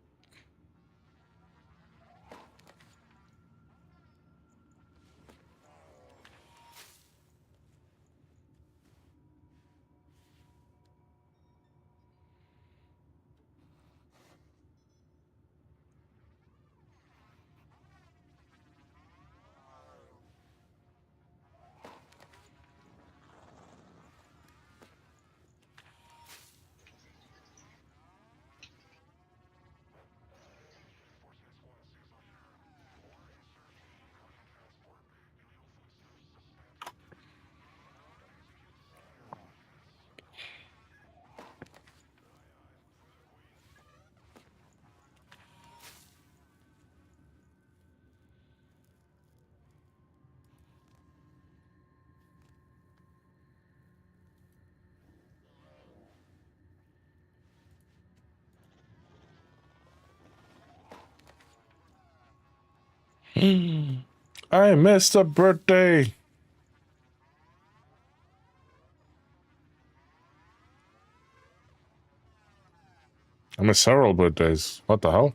I missed a birthday. I missed several birthdays. What the hell?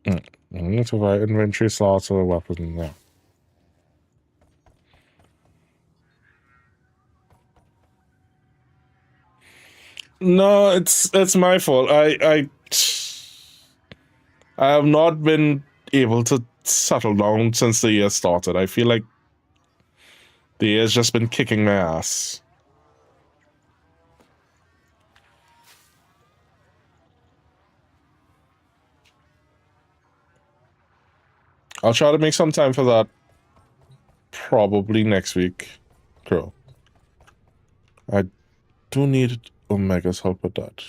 I need to buy inventory slots or weapon. Yeah. No, it's my fault. I have not been able to settle down since the year started. I feel like the year's just been kicking my ass. I'll try to make some time for that probably next week. Cool. I do need Omega's help with that.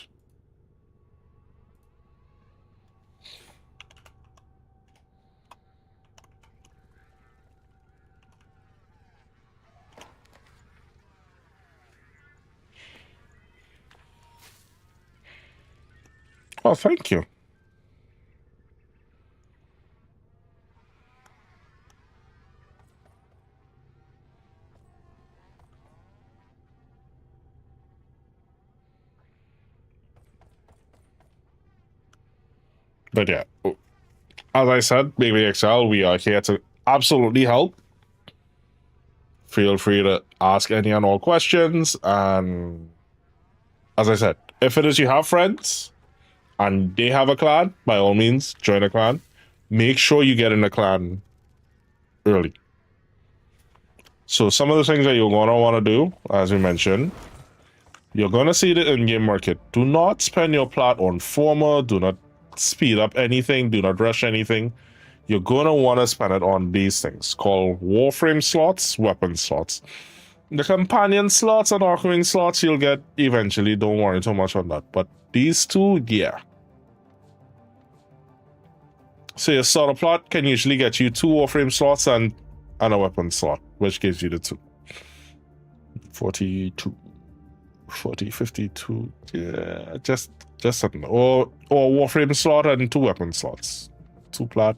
Oh, thank you. But yeah, as I said, Baby XL, we are here to absolutely help. Feel free to ask any and all questions, and as I said, if it is you have friends and they have a clan, by all means, join a clan. Make sure you get in a clan early. So some of the things that you're going to want to do, as we mentioned, you're going to see the in-game market. Do not spend your plat on former. Do not speed up anything. Do not rush anything. You're going to want to spend it on these things called Warframe slots, weapon slots. The companion slots and Archon slots you'll get eventually. Don't worry too much on that. But these two, yeah. So your starter plot can usually get you 2 Warframe slots and a weapon slot, which gives you the 2. 42. 40, 52. Yeah, just something. Or Warframe slot and 2 weapon slots. 2 plat.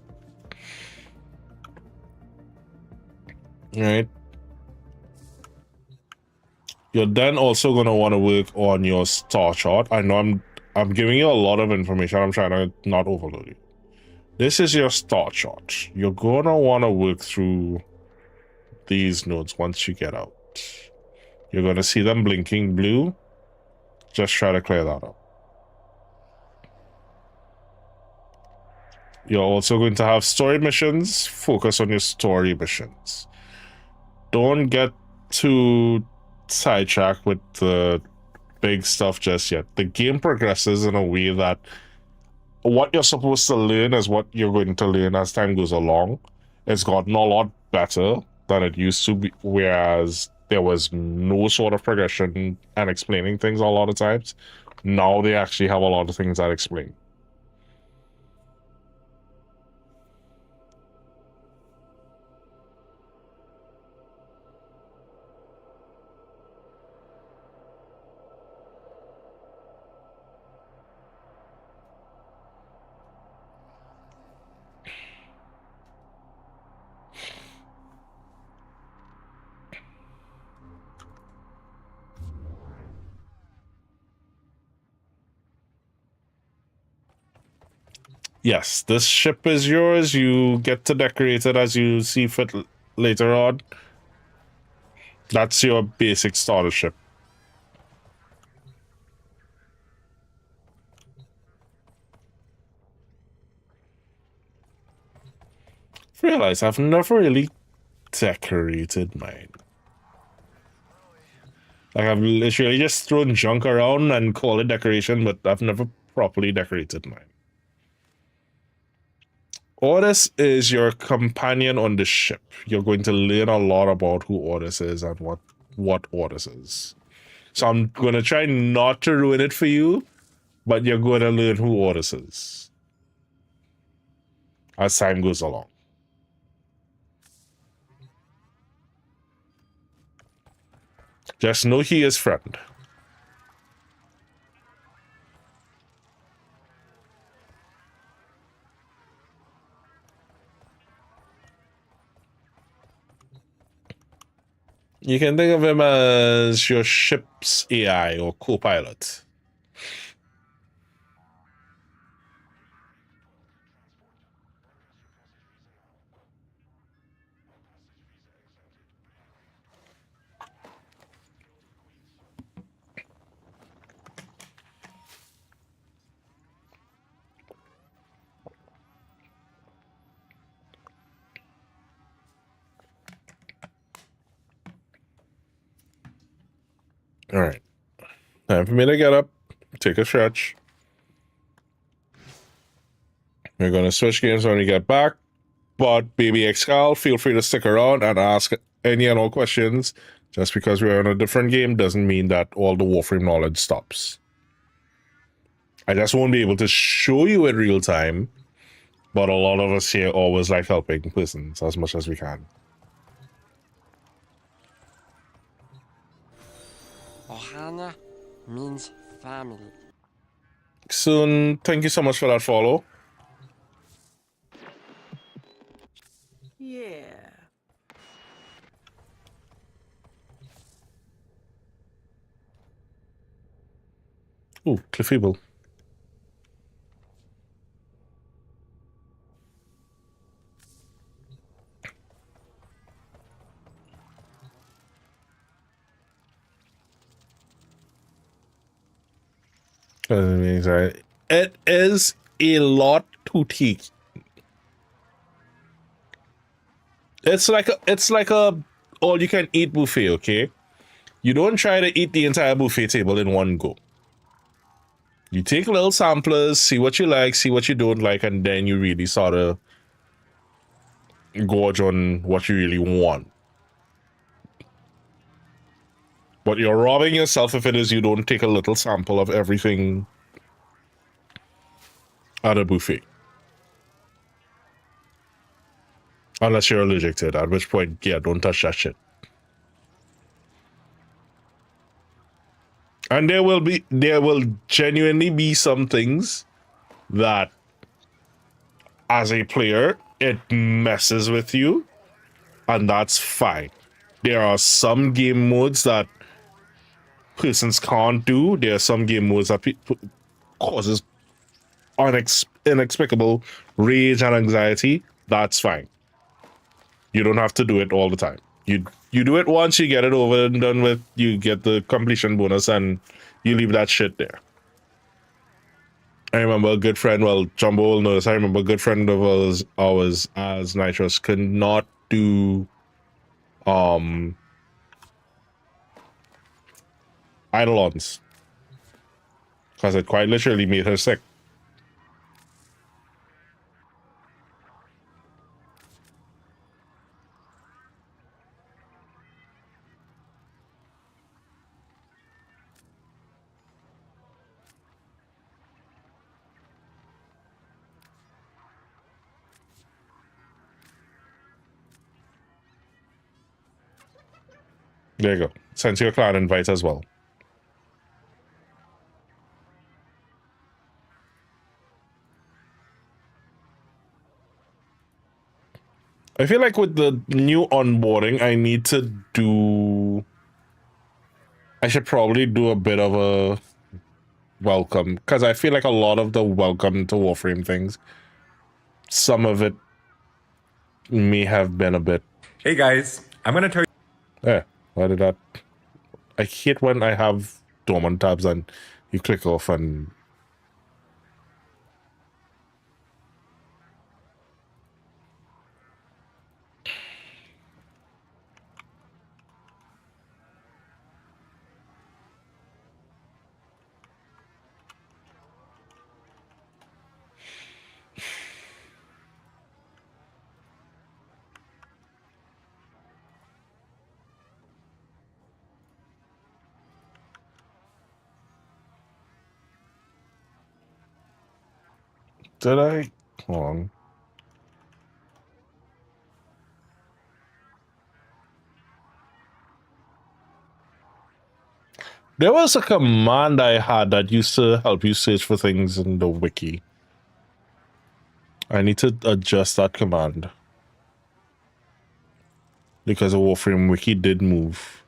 Alright. You're then also gonna want to work on your star chart. I know I'm giving you a lot of information. I'm trying to not overload you. This is your star chart. You're gonna want to work through these nodes once you get out. You're gonna see them blinking blue. Just try to clear that up. You're also going to have story missions. Focus on your story missions. Don't get too sidetracked with the big stuff just yet. The game progresses in a way that what you're supposed to learn is what you're going to learn as time goes along. It's gotten a lot better than it used to be, whereas there was no sort of progression and explaining things a lot of times. Now they actually have a lot of things that explain. Yes, this ship is yours. You get to decorate it as you see fit later on. That's your basic starter ship. Realize I've never really decorated mine. Like, I've literally just thrown junk around and call it decoration, but I've never properly decorated mine. Ordis is your companion on the ship. You're going to learn a lot about who Ordis is and what Ordis is. So I'm going to try not to ruin it for you, but you're going to learn who Ordis is as time goes along. Just know he is friend. You can think of him as your ship's AI or co-pilot. All right. Time for me to get up, take a stretch. We're going to switch games when we get back. But Baby Excal, feel free to stick around and ask any and all questions. Just because we're on a different game doesn't mean that all the Warframe knowledge stops. I just won't be able to show you in real time, but a lot of us here always like helping persons as much as we can. Ohana means family. Soon, thank you so much for that follow. Yeah. Ooh, Cliffable. It is a lot to take. It's like a all you can eat buffet, okay? You don't try to eat the entire buffet table in one go. You take little samplers, see what you like, see what you don't like, and then you really sort of gorge on what you really want. But you're robbing yourself if it is you don't take a little sample of everything at a buffet. Unless you're allergic to it, at which point, yeah, don't touch that shit. And there will genuinely be some things that as a player, it messes with you, and that's fine. There are some game modes that persons can't do. There are some game modes that causes inexplicable rage and anxiety. That's fine. You don't have to do it all the time. You do it once, you get it over and done with, you get the completion bonus, and you leave that shit there. I remember a good friend, well, Jumbo will know this, I remember a good friend of ours as Nitrous could not do Eidolons because it quite literally made her sick. There you go. Send your clan invite as well. I feel like with the new onboarding, I should probably do a bit of a welcome, because I feel like a lot of the welcome to Warframe things, some of it may have been a bit. Hey guys, I'm gonna tell you. Yeah, why did that? I hate when I have dormant tabs and you click off and. Did I? Hold on. There was a command I had that used to help you search for things in the wiki. I need to adjust that command. Because the Warframe wiki did move.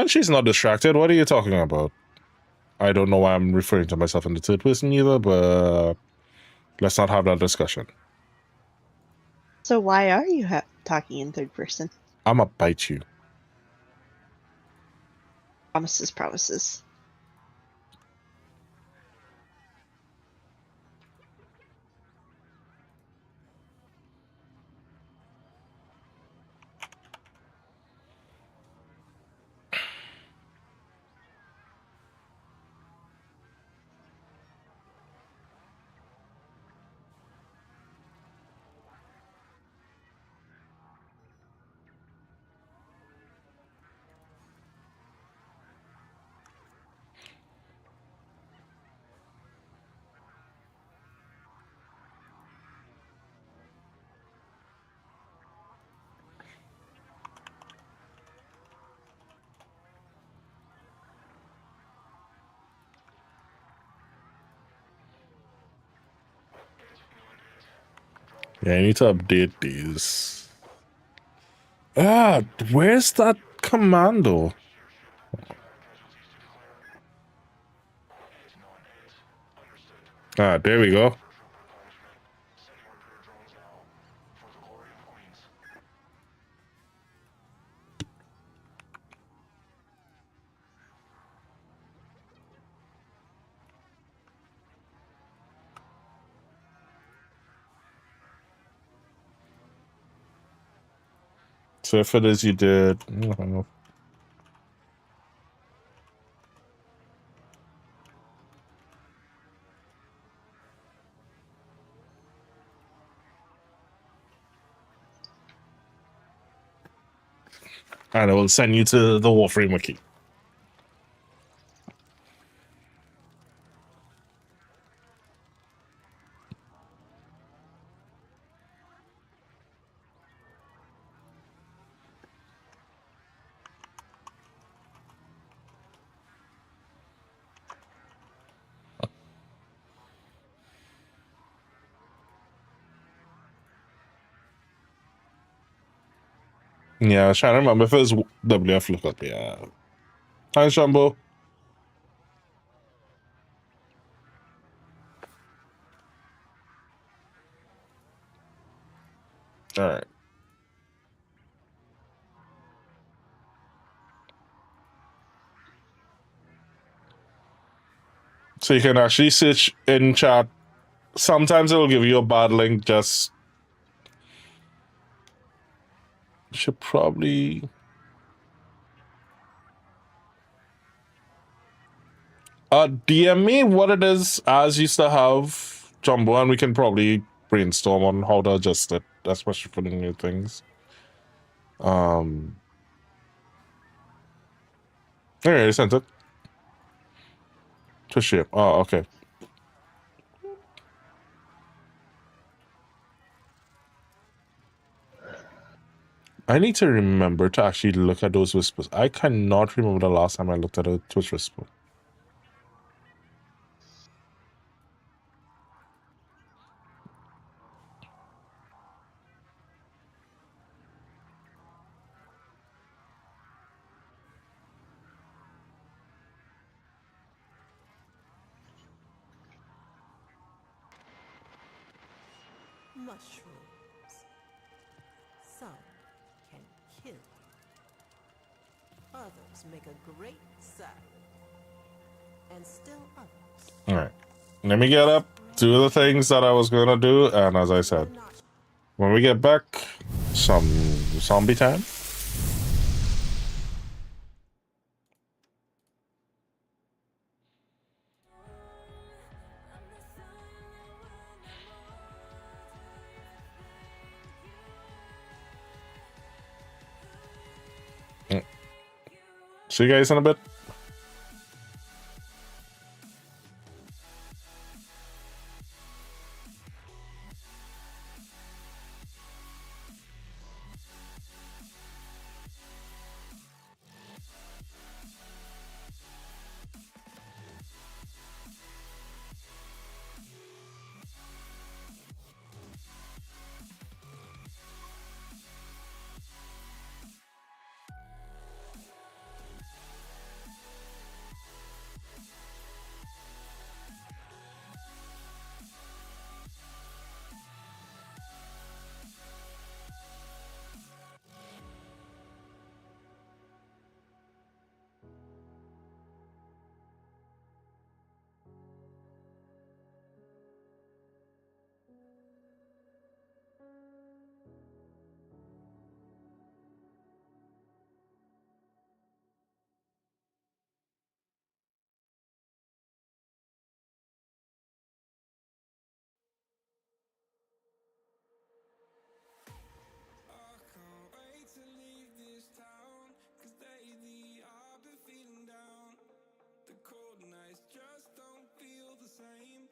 She's not distracted. What are you talking about? I don't know why I'm referring to myself in the third person either, but let's not have that discussion. So why are you talking in third person? I'ma bite you. Promises, promises. Yeah, I need to update these. Where's that commando? There we go. So if it is you did, I don't know. And I will send you to the Warframe wiki. Yeah, I was trying to remember if it was WF lookup. Yeah. Hi, Shambo. All right. So you can actually search in chat. Sometimes it will give you a bad link. Just should probably. DM me what it is as used to have Jumbo, and we can probably brainstorm on how to adjust it, especially for the new things. Anyway, I sent it to ship. Oh, okay. I need to remember to actually look at those whispers. I cannot remember the last time I looked at a Twitch whisper. Mushrooms. Some can kill. Others make a great salad. And still others. All right. Let me get up, do the things that I was going to do, and as I said, when we get back, some zombie time. See you guys in a bit. The cold nights just don't feel the same.